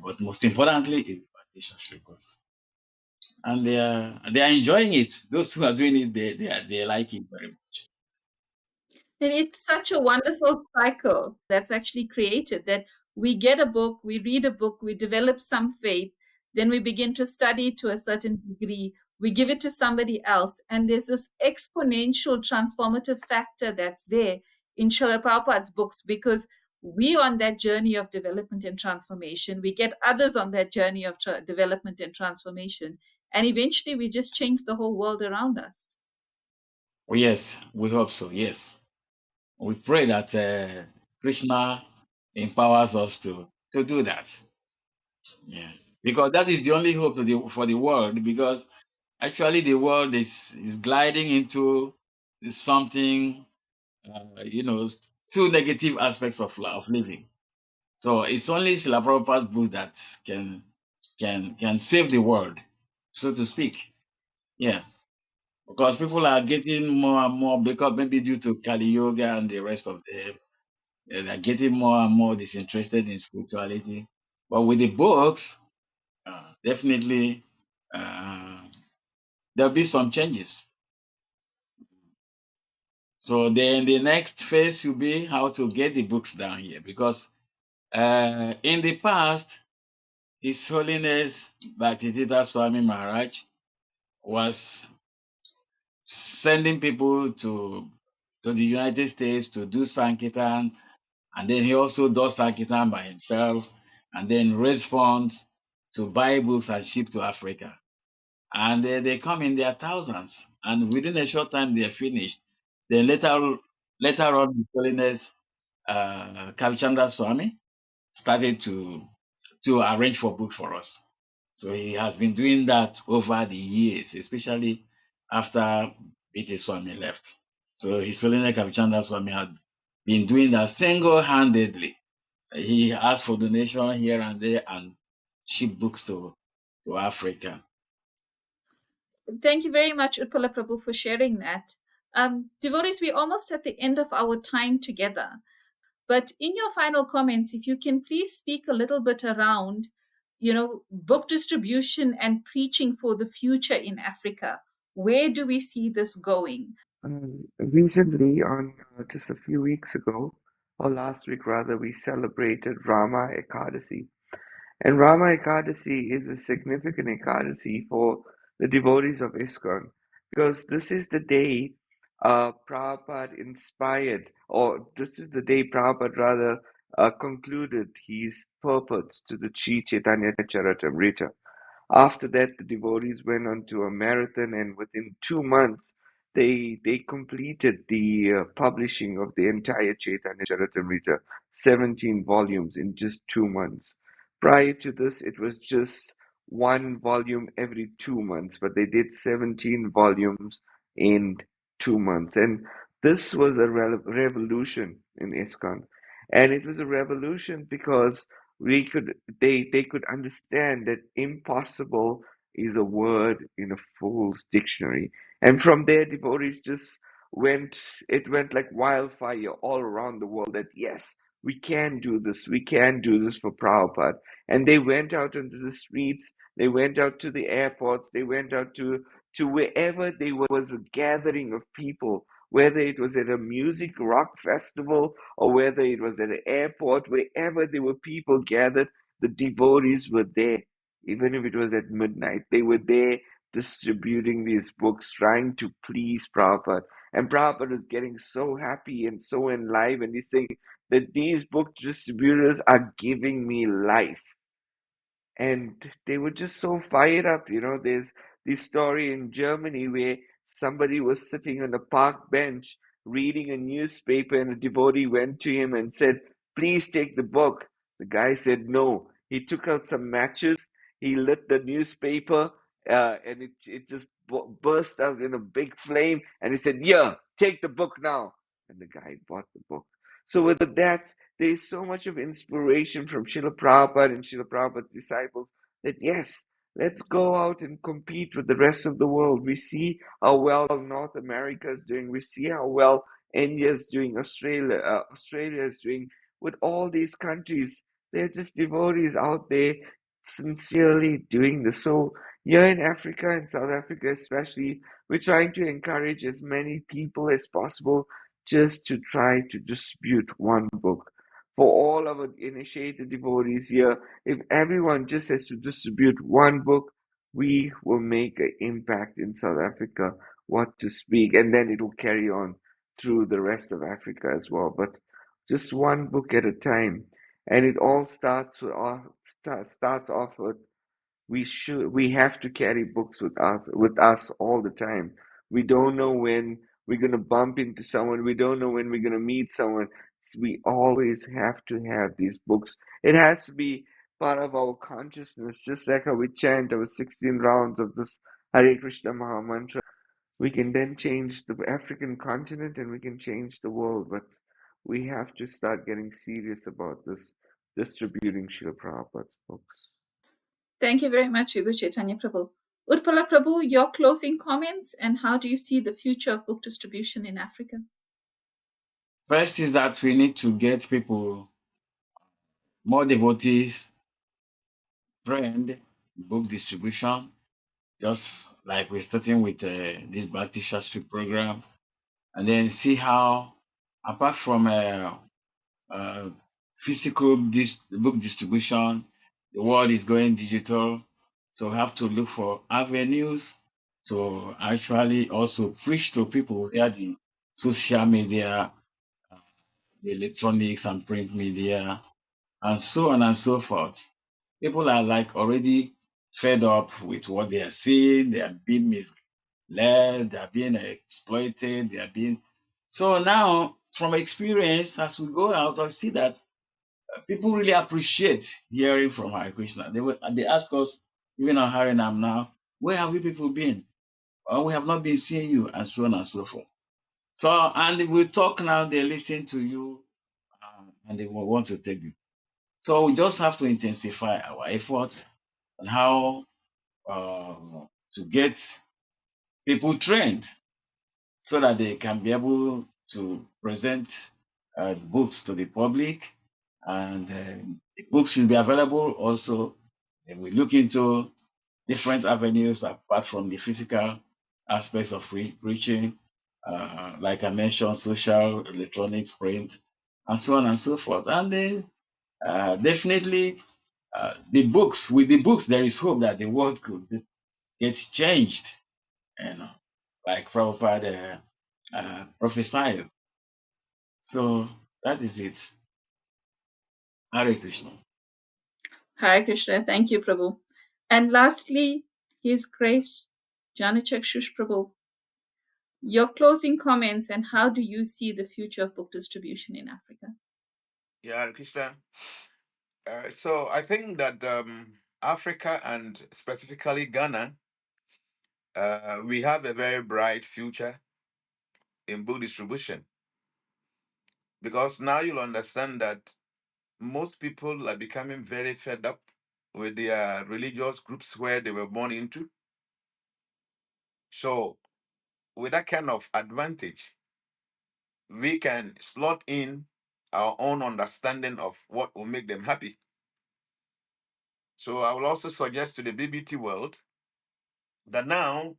but most importantly is Bhakti Shastri course. And they are enjoying it. Those who are doing it, they like it very much. And it's such a wonderful cycle that's actually created that we get a book, we read a book, we develop some faith, then we begin to study to a certain degree, we give it to somebody else, and there's this exponential transformative factor that's there in Srila Prabhupada's books because we on that journey of development and transformation, we get others on that journey of development and transformation, and eventually we just change the whole world around us. Oh, yes, we hope so. Yes, we pray that Krishna empowers us to do that. Yeah, because that is the only hope for the world. Because actually, the world is gliding into something, you know, two negative aspects of living. So it's only Srila Prabhupada's book that can save the world, so to speak. Yeah, because people are getting more and more, because maybe due to Kali Yoga and the rest of them, they're getting more and more disinterested in spirituality. But with the books, definitely uh, there'll be some changes. So then the next phase will be how to get the books down here, because in the past, His Holiness Bhaktivedanta Swami Maharaj was sending people to the United States to do sankirtan, and then he also does sankirtan by himself, and then raise funds to buy books and ship to Africa. And they come in their thousands, and within a short time they are finished. Then later on, His Holiness Kavichandra Swami started to arrange for books for us. So he has been doing that over the years, especially after BT Swami left. So His Holiness Kavichandra Swami had been doing that single-handedly. He asked for donation here and there and ship books to Africa. Thank you very much, Utpala Prabhu, for sharing that. Devotees, we're almost at the end of our time together. But in your final comments, if you can please speak a little bit around, book distribution and preaching for the future in Africa. Where do we see this going? Recently, on just a few weeks ago, or last week rather, we celebrated Rama Ekadasi. And Rama Ekadasi is a significant Ekadasi for the devotees of ISKCON because this is the day Prabhupada inspired, or this is the day Prabhupada rather concluded his purpose to the Sri Chaitanya Charitamrita. After that, the devotees went on to a marathon, and within 2 months, they completed the publishing of the entire Chaitanya Charitamrita, 17 volumes in just 2 months. Prior to this, it was just one volume every 2 months, but they did 17 volumes in 2 months. And this was a revolution in ISKCON. And it was a revolution because we could they could understand that impossible is a word in a fool's dictionary. And from there, devotees just went like wildfire all around the world that yes, we can do this for Prabhupada. And they went out into the streets, they went out to the airports, they went out to wherever there was a gathering of people, whether it was at a music rock festival or whether it was at an airport, wherever there were people gathered, the devotees were there. Even if it was at midnight, they were there distributing these books, trying to please Prabhupada. And Prabhupada was getting so happy and so enlivened. He's saying that these book distributors are giving me life. And they were just so fired up. There's this story in Germany where somebody was sitting on a park bench reading a newspaper, and a devotee went to him and said, "Please take the book." The guy said no. He took out some matches, he lit the newspaper, and it just burst out in a big flame, and he said, "Yeah, take the book now." And the guy bought the book. So with that, there is so much of inspiration from Srila Prabhupada and Srila Prabhupada's disciples that yes, let's go out and compete with the rest of the world. We see how well North America is doing. We see how well India is doing. Australia is doing. With all these countries, they're just devotees out there sincerely doing this. So here in Africa and South Africa especially, we're trying to encourage as many people as possible just to try to distribute one book. For all our initiated devotees here, if everyone just has to distribute one book, we will make an impact in South Africa, what to speak, and then it will carry on through the rest of Africa as well. But just one book at a time, and it all starts off with we have to carry books with us all the time. We don't know when we're gonna bump into someone. We don't know when we're gonna meet someone. We always have to have these books. It has to be part of our consciousness, just like how we chant our 16 rounds of this Hare Krishna Maha Mantra. We can then change the African continent and we can change the world, but we have to start getting serious about this, distributing Srila Prabhupada's books. Thank you very much, Vibhu Chaitanya Prabhu. Utpala Prabhu, your closing comments and how do you see the future of book distribution in Africa? First is that we need to get people, more devotees, trained book distribution, just like we're starting with this Bhakti Shastri program, and then see how, apart from uh, physical book distribution, the world is going digital. So we have to look for avenues to actually also preach to people via the social media, the electronics and print media, and so on and so forth. People are like already fed up with what they are seeing. They are being misled. They are being exploited. They are being so now from experience as we go out, I see that people really appreciate hearing from Hare Krishna. They ask us, even on Harinam now, where have you people been? Or we have not been seeing you, and so on and so forth. So, and we talk now, they listen to you, and they will want to take it. So we just have to intensify our efforts on how to get people trained so that they can be able to present the books to the public, and the books will be available also. And we look into different avenues apart from the physical aspects of preaching, like I mentioned, social, electronics, print, and so on and so forth. And then definitely the books, with the books, there is hope that the world could get changed, you know, like Prabhupada prophesied. So that is it. Hare Krishna. Hare Krishna. Thank you, Prabhu. And lastly, His Grace Janachakshush Prabhu, your closing comments and how do you see the future of book distribution in Africa? Yeah, Hare Krishna. So I think that Africa and specifically Ghana, we have a very bright future in book distribution, because now you'll understand that most people are becoming very fed up with their religious groups where they were born into. So with that kind of advantage, we can slot in our own understanding of what will make them happy. So I will also suggest to the BBT world that now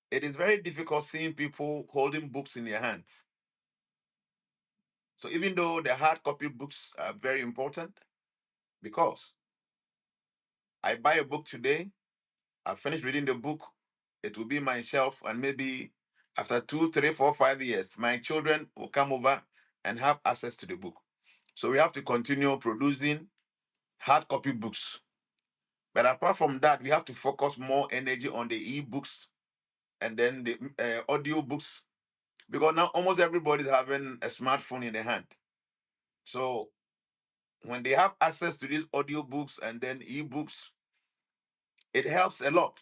it is very difficult seeing people holding books in their hands. So even though the hard copy books are very important, because I buy a book today, I finish reading the book, it will be my shelf, and maybe after 2, 3, 4, 5 years, my children will come over and have access to the book. So we have to continue producing hard copy books. But apart from that, we have to focus more energy on the e-books and then the audio books, because now almost everybody is having a smartphone in their hand. So when they have access to these audio books and then e-books, It helps a lot.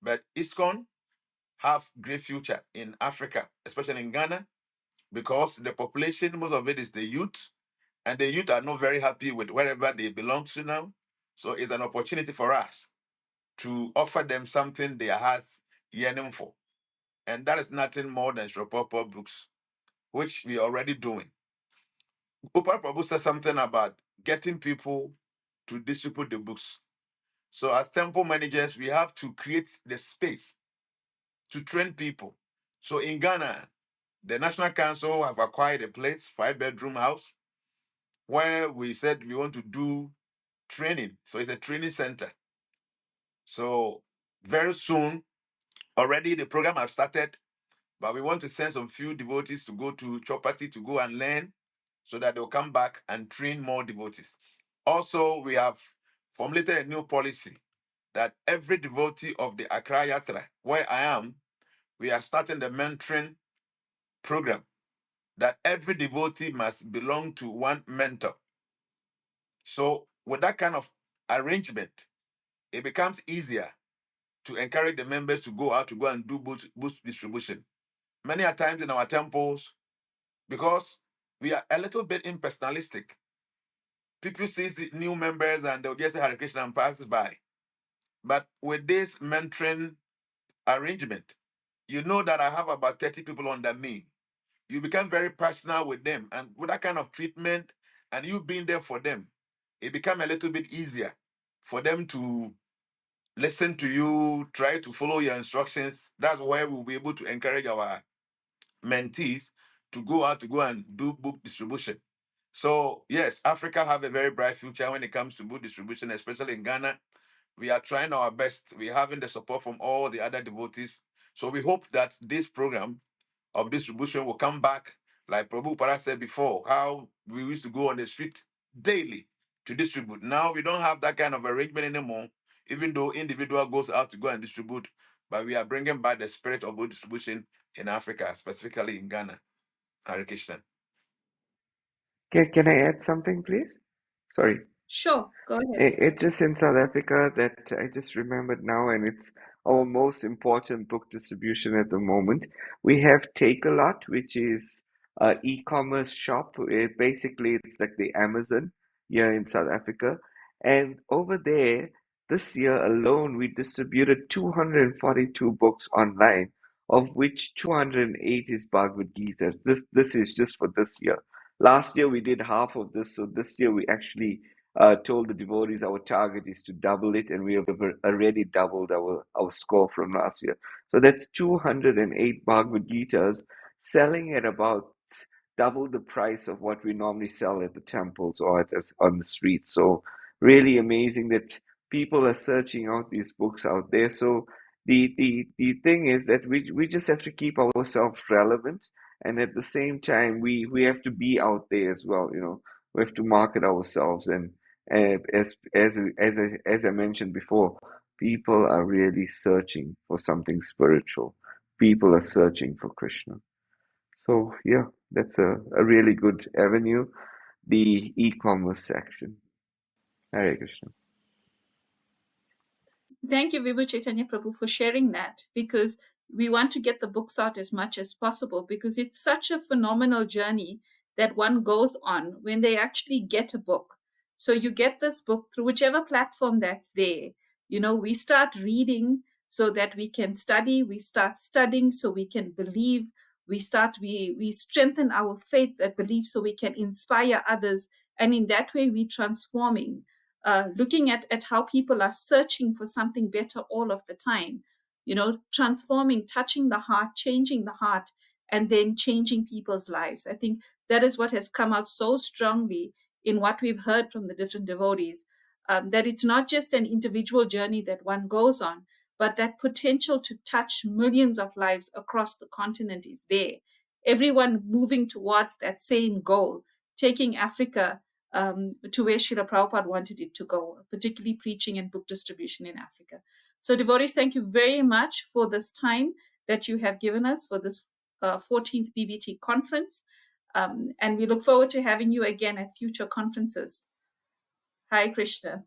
But ISKCON have great future in Africa, especially in Ghana, because the population, most of it is the youth, and the youth are not very happy with wherever they belong to now. So it's an opportunity for us to offer them something their hearts yearning for. And that is nothing more than Shropopo books, which we are already doing. Upar Prabhu said something about getting people to distribute the books. So as temple managers, we have to create the space to train people. So in Ghana, the National Council have acquired a place, 5-bedroom house, where we said we want to do training. So it's a training center. So very soon, already the program has started, but we want to send some few devotees to go to Chopati to go and learn so that they'll come back and train more devotees. Also, we have formulated a new policy that every devotee of the Accra Yatra, where I am, we are starting the mentoring program that every devotee must belong to one mentor. So with that kind of arrangement, it becomes easier to encourage the members to go out to go and do boost distribution. Many a times in our temples, because we are a little bit impersonalistic, people see the new members and they'll just say Hare Krishna and pass by. But with this mentoring arrangement, you know that I have about 30 people under me. You become very personal with them. And with that kind of treatment and you being there for them, it becomes a little bit easier for them to listen to you, try to follow your instructions. That's why we'll be able to encourage our mentees to go out to go and do book distribution. So yes, Africa have a very bright future when it comes to book distribution, especially in Ghana. We are trying our best. We're having the support from all the other devotees. So we hope that this program of distribution will come back, like Prabhupada said before, how we used to go on the street daily to distribute. Now we don't have that kind of arrangement anymore, even though individual goes out to go and distribute, but we are bringing back the spirit of good distribution in Africa, specifically in Ghana. Hare Krishna. Can I add something, please? Sorry. Sure, go ahead. It's just in South Africa that I just remembered now, and it's our most important book distribution at the moment. We have Take a Lot, which is an e-commerce shop. Basically, it's like the Amazon here in South Africa. And over there, this year alone, we distributed 242 books online, of which 208 is Bhagavad Gita. This is just for this year. Last year we did half of this, so this year we actually told the devotees our target is to double it, and we have already doubled our score from last year. So that's 208 Bhagavad Gitas selling at about double the price of what we normally sell at the temples or on the streets. So really amazing that people are searching out these books out there. So the thing is that we just have to keep ourselves relevant, and at the same time we have to be out there as well. We have to market ourselves, and as I mentioned before, people are really searching for something spiritual. People are searching for Krishna. So yeah, that's a really good avenue, the e-commerce section. Hare Krishna. Thank you, Vibhu Chaitanya Prabhu, for sharing that, because we want to get the books out as much as possible, because it's such a phenomenal journey that one goes on when they actually get a book. So you get this book through whichever platform that's there. We start reading so that we can study. We start studying so we can believe. We strengthen our faith, that belief, so we can inspire others. And in that way, we're transforming, looking at how people are searching for something better all of the time, transforming, touching the heart, changing the heart, and then changing people's lives. I think that is what has come out so strongly in what we've heard from the different devotees, that it's not just an individual journey that one goes on, but that potential to touch millions of lives across the continent is there. Everyone moving towards that same goal, taking Africa to where Srila Prabhupada wanted it to go, particularly preaching and book distribution in Africa. So, devotees, thank you very much for this time that you have given us for this 14th BBT conference. And we look forward to having you again at future conferences. Hare Krishna.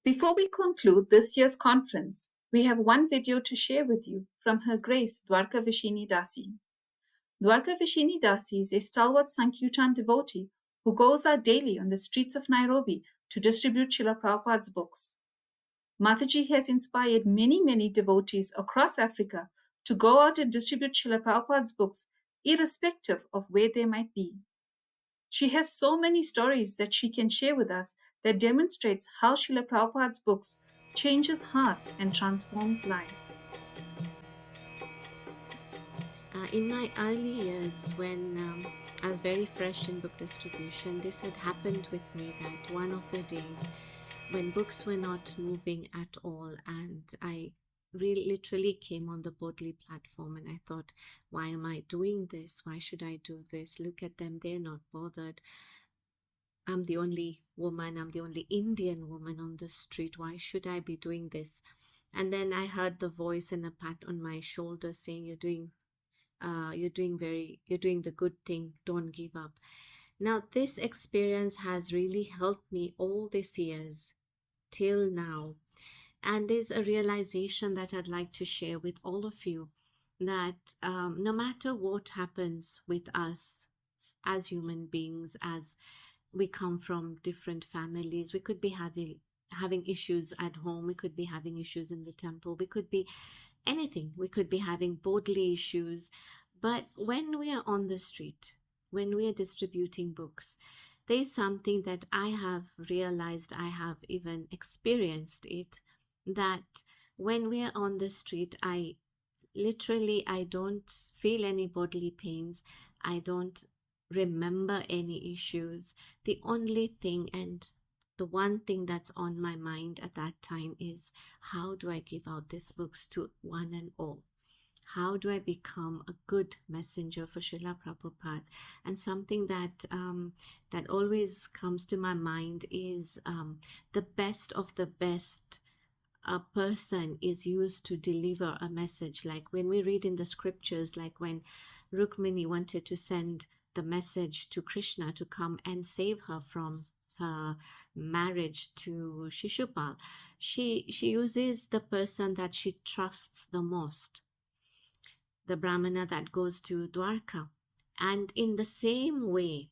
Before we conclude this year's conference, we have one video to share with you from Her Grace Dwarka Vishini Dasi. Dwarka Vishini Dasi is a stalwart sankirtan devotee who goes out daily on the streets of Nairobi to distribute Srila Prabhupada's books. Mataji has inspired many devotees across Africa to go out and distribute Srila Prabhupada's books, irrespective of where they might be. She has so many stories that she can share with us that demonstrates how Srila Prabhupada's books changes hearts and transforms lives. In my early years, when I was very fresh in book distribution, this had happened with me that one of the days when books were not moving at all, and I really literally came on the Bodley platform and I thought, why am I doing this? Why should I do this? Look at them, they're not bothered. I'm the only woman, I'm the only Indian woman on the street. Why should I be doing this? And then I heard the voice and a pat on my shoulder saying, you're doing the good thing, don't give up. Now this experience has really helped me all these years till now, and there's a realization that I'd like to share with all of you, that no matter what happens with us as human beings, as we come from different families, we could be having issues at home, we could be having issues in the temple, we could be anything, we could be having bodily issues. But when we are on the street, when we are distributing books, there's something that I have realized, I have even experienced it, that when we are on the street, I don't feel any bodily pains, I don't remember any issues. The only thing and the one thing that's on my mind at that time is, how do I give out these books to one and all? How do I become a good messenger for Srila Prabhupada? And something that that always comes to my mind is the best of the best a person is used to deliver a message. Like when we read in the scriptures, like when Rukmini wanted to send the message to Krishna to come and save her from her marriage to Shishupal, she uses the person that she trusts the most, the Brahmana that goes to Dwarka. And in the same way,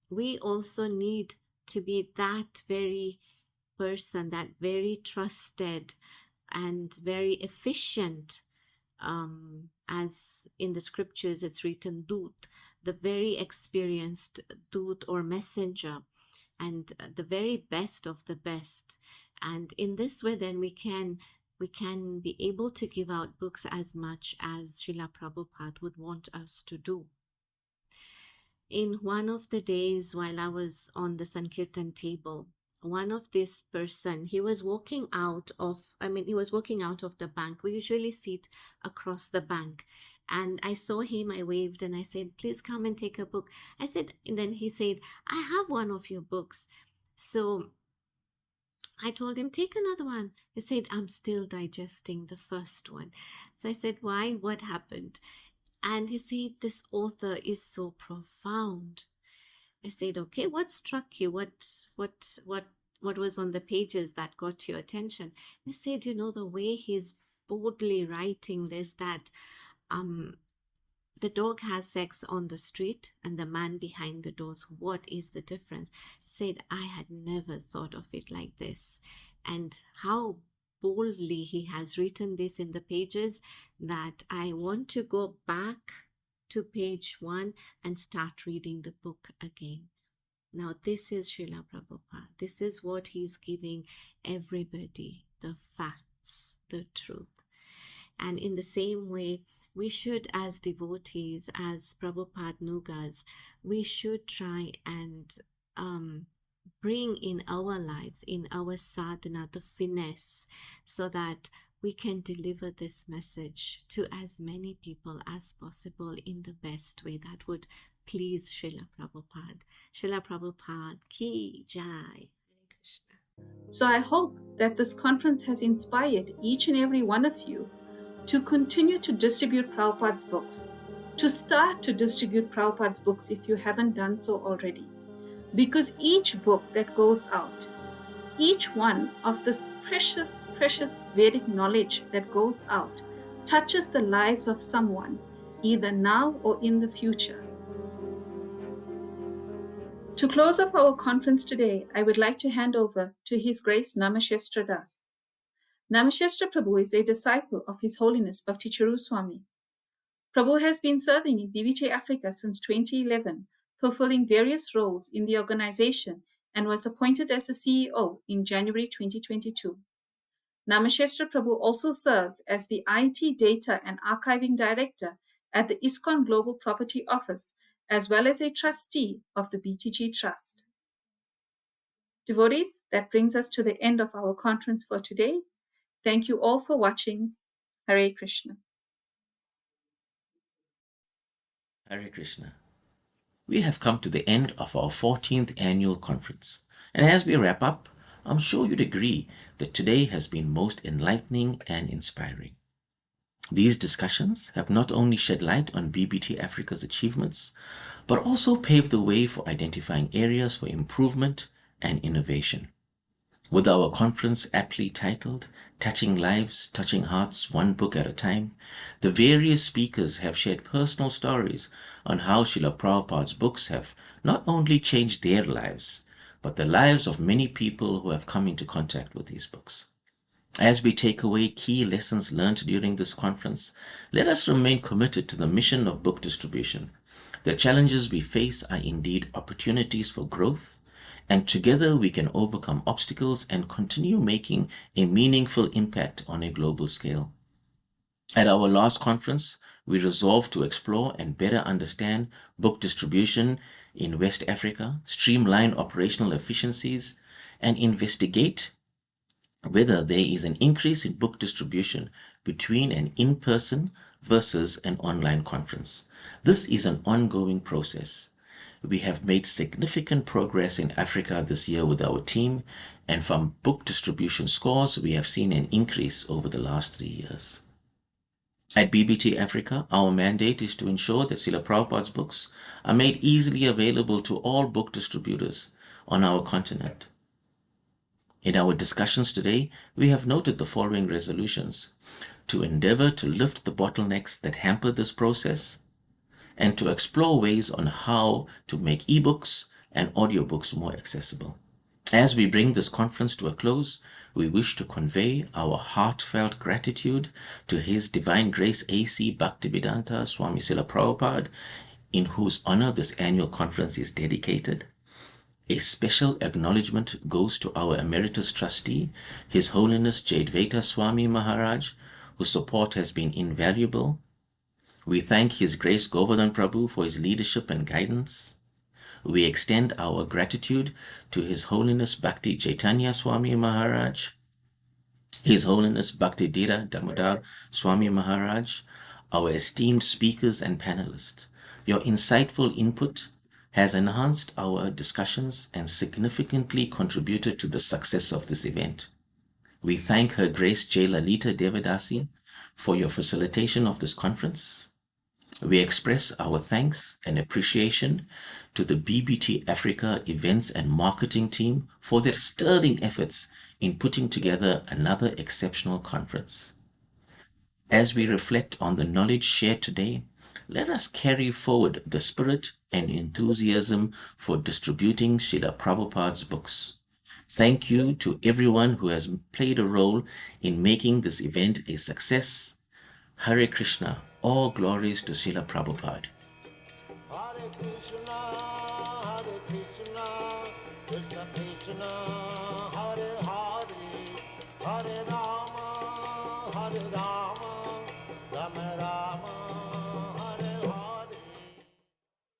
we also need to be that very person, that very trusted and very efficient, as in the scriptures it's written, Dut, the very experienced Dut or messenger, and the very best of the best. And in this way, then we can be able to give out books as much as Srila Prabhupada would want us to do. In one of the days while I was on the Sankirtan table, one of this person, he was walking out of the bank. We usually sit across the bank. And I saw him, I waved and I said, please come and take a book. And then he said, I have one of your books. So I told him, take another one. He said, I'm still digesting the first one. So I said, why? What happened? And he said, this author is so profound. I said, okay, what struck you? What was on the pages that got your attention? He said, the way he's boldly writing this, that the dog has sex on the street and the man behind the doors, what is the difference? Said, I had never thought of it like this. And how boldly he has written this in the pages, that I want to go back to page 1 and start reading the book again. Now this is Srila Prabhupada. This is what he's giving everybody, the facts, the truth. And in the same way, we should, as devotees, as Prabhupada Nugas, we should try and bring in our lives, in our sadhana, the finesse, so that we can deliver this message to as many people as possible in the best way that would please Srila Prabhupada. Srila Prabhupada ki jai. Hare Krishna. So I hope that this conference has inspired each and every one of you to continue to distribute Prabhupada's books, to start to distribute Prabhupada's books if you haven't done so already. Because each book that goes out Each one of this precious, precious Vedic knowledge that goes out touches the lives of someone, either now or in the future. To close off our conference today, I would like to hand over to His Grace Namashestra Das. Namashestra Prabhu is a disciple of His Holiness Bhakti Chiru Swami. Prabhu has been serving in BBT Africa since 2011, fulfilling various roles in the organization and was appointed as the CEO in January 2022. Namashestra Prabhu also serves as the IT Data and Archiving Director at the ISKCON Global Property Office, as well as a trustee of the BTG Trust. Devotees, that brings us to the end of our conference for today. Thank you all for watching. Hare Krishna. Hare Krishna. We have come to the end of our 14th annual conference. And as we wrap up, I'm sure you'd agree that today has been most enlightening and inspiring. These discussions have not only shed light on BBT Africa's achievements, but also paved the way for identifying areas for improvement and innovation. With our conference aptly titled Touching Lives, Touching Hearts, One Book at a Time, the various speakers have shared personal stories on how Srila Prabhupada's books have not only changed their lives, but the lives of many people who have come into contact with these books. As we take away key lessons learned during this conference, let us remain committed to the mission of book distribution. The challenges we face are indeed opportunities for growth, and together we can overcome obstacles and continue making a meaningful impact on a global scale. At our last conference, we resolved to explore and better understand book distribution in West Africa, streamline operational efficiencies, and investigate whether there is an increase in book distribution between an in-person versus an online conference. This is an ongoing process. We have made significant progress in Africa this year with our team, and from book distribution scores, we have seen an increase over the last 3 years. At BBT Africa, our mandate is to ensure that Srila Prabhupada's books are made easily available to all book distributors on our continent. In our discussions today, we have noted the following resolutions: to endeavor to lift the bottlenecks that hamper this process, and to explore ways on how to make ebooks and audiobooks more accessible. As we bring this conference to a close, we wish to convey our heartfelt gratitude to His Divine Grace A.C. Bhaktivedanta Swami Srila Prabhupada, in whose honor this annual conference is dedicated. A special acknowledgement goes to our Emeritus Trustee, His Holiness Jadvaita Swami Maharaj, whose support has been invaluable. We thank His Grace Govardhan Prabhu for his leadership and guidance. We extend our gratitude to His Holiness Bhakti Chaitanya Swami Maharaj, His Holiness Bhakti Dhira Damodar Swami Maharaj, our esteemed speakers and panelists. Your insightful input has enhanced our discussions and significantly contributed to the success of this event. We thank Her Grace J. Lalita Devadasi for your facilitation of this conference. We express our thanks and appreciation to the BBT Africa Events and Marketing team for their sterling efforts in putting together another exceptional conference. As we reflect on the knowledge shared today, let us carry forward the spirit and enthusiasm for distributing Srila Prabhupada's books. Thank you to everyone who has played a role in making this event a success. Hare Krishna. All glories to Srila Prabhupada. Hare Krishna, Krishna Krishna,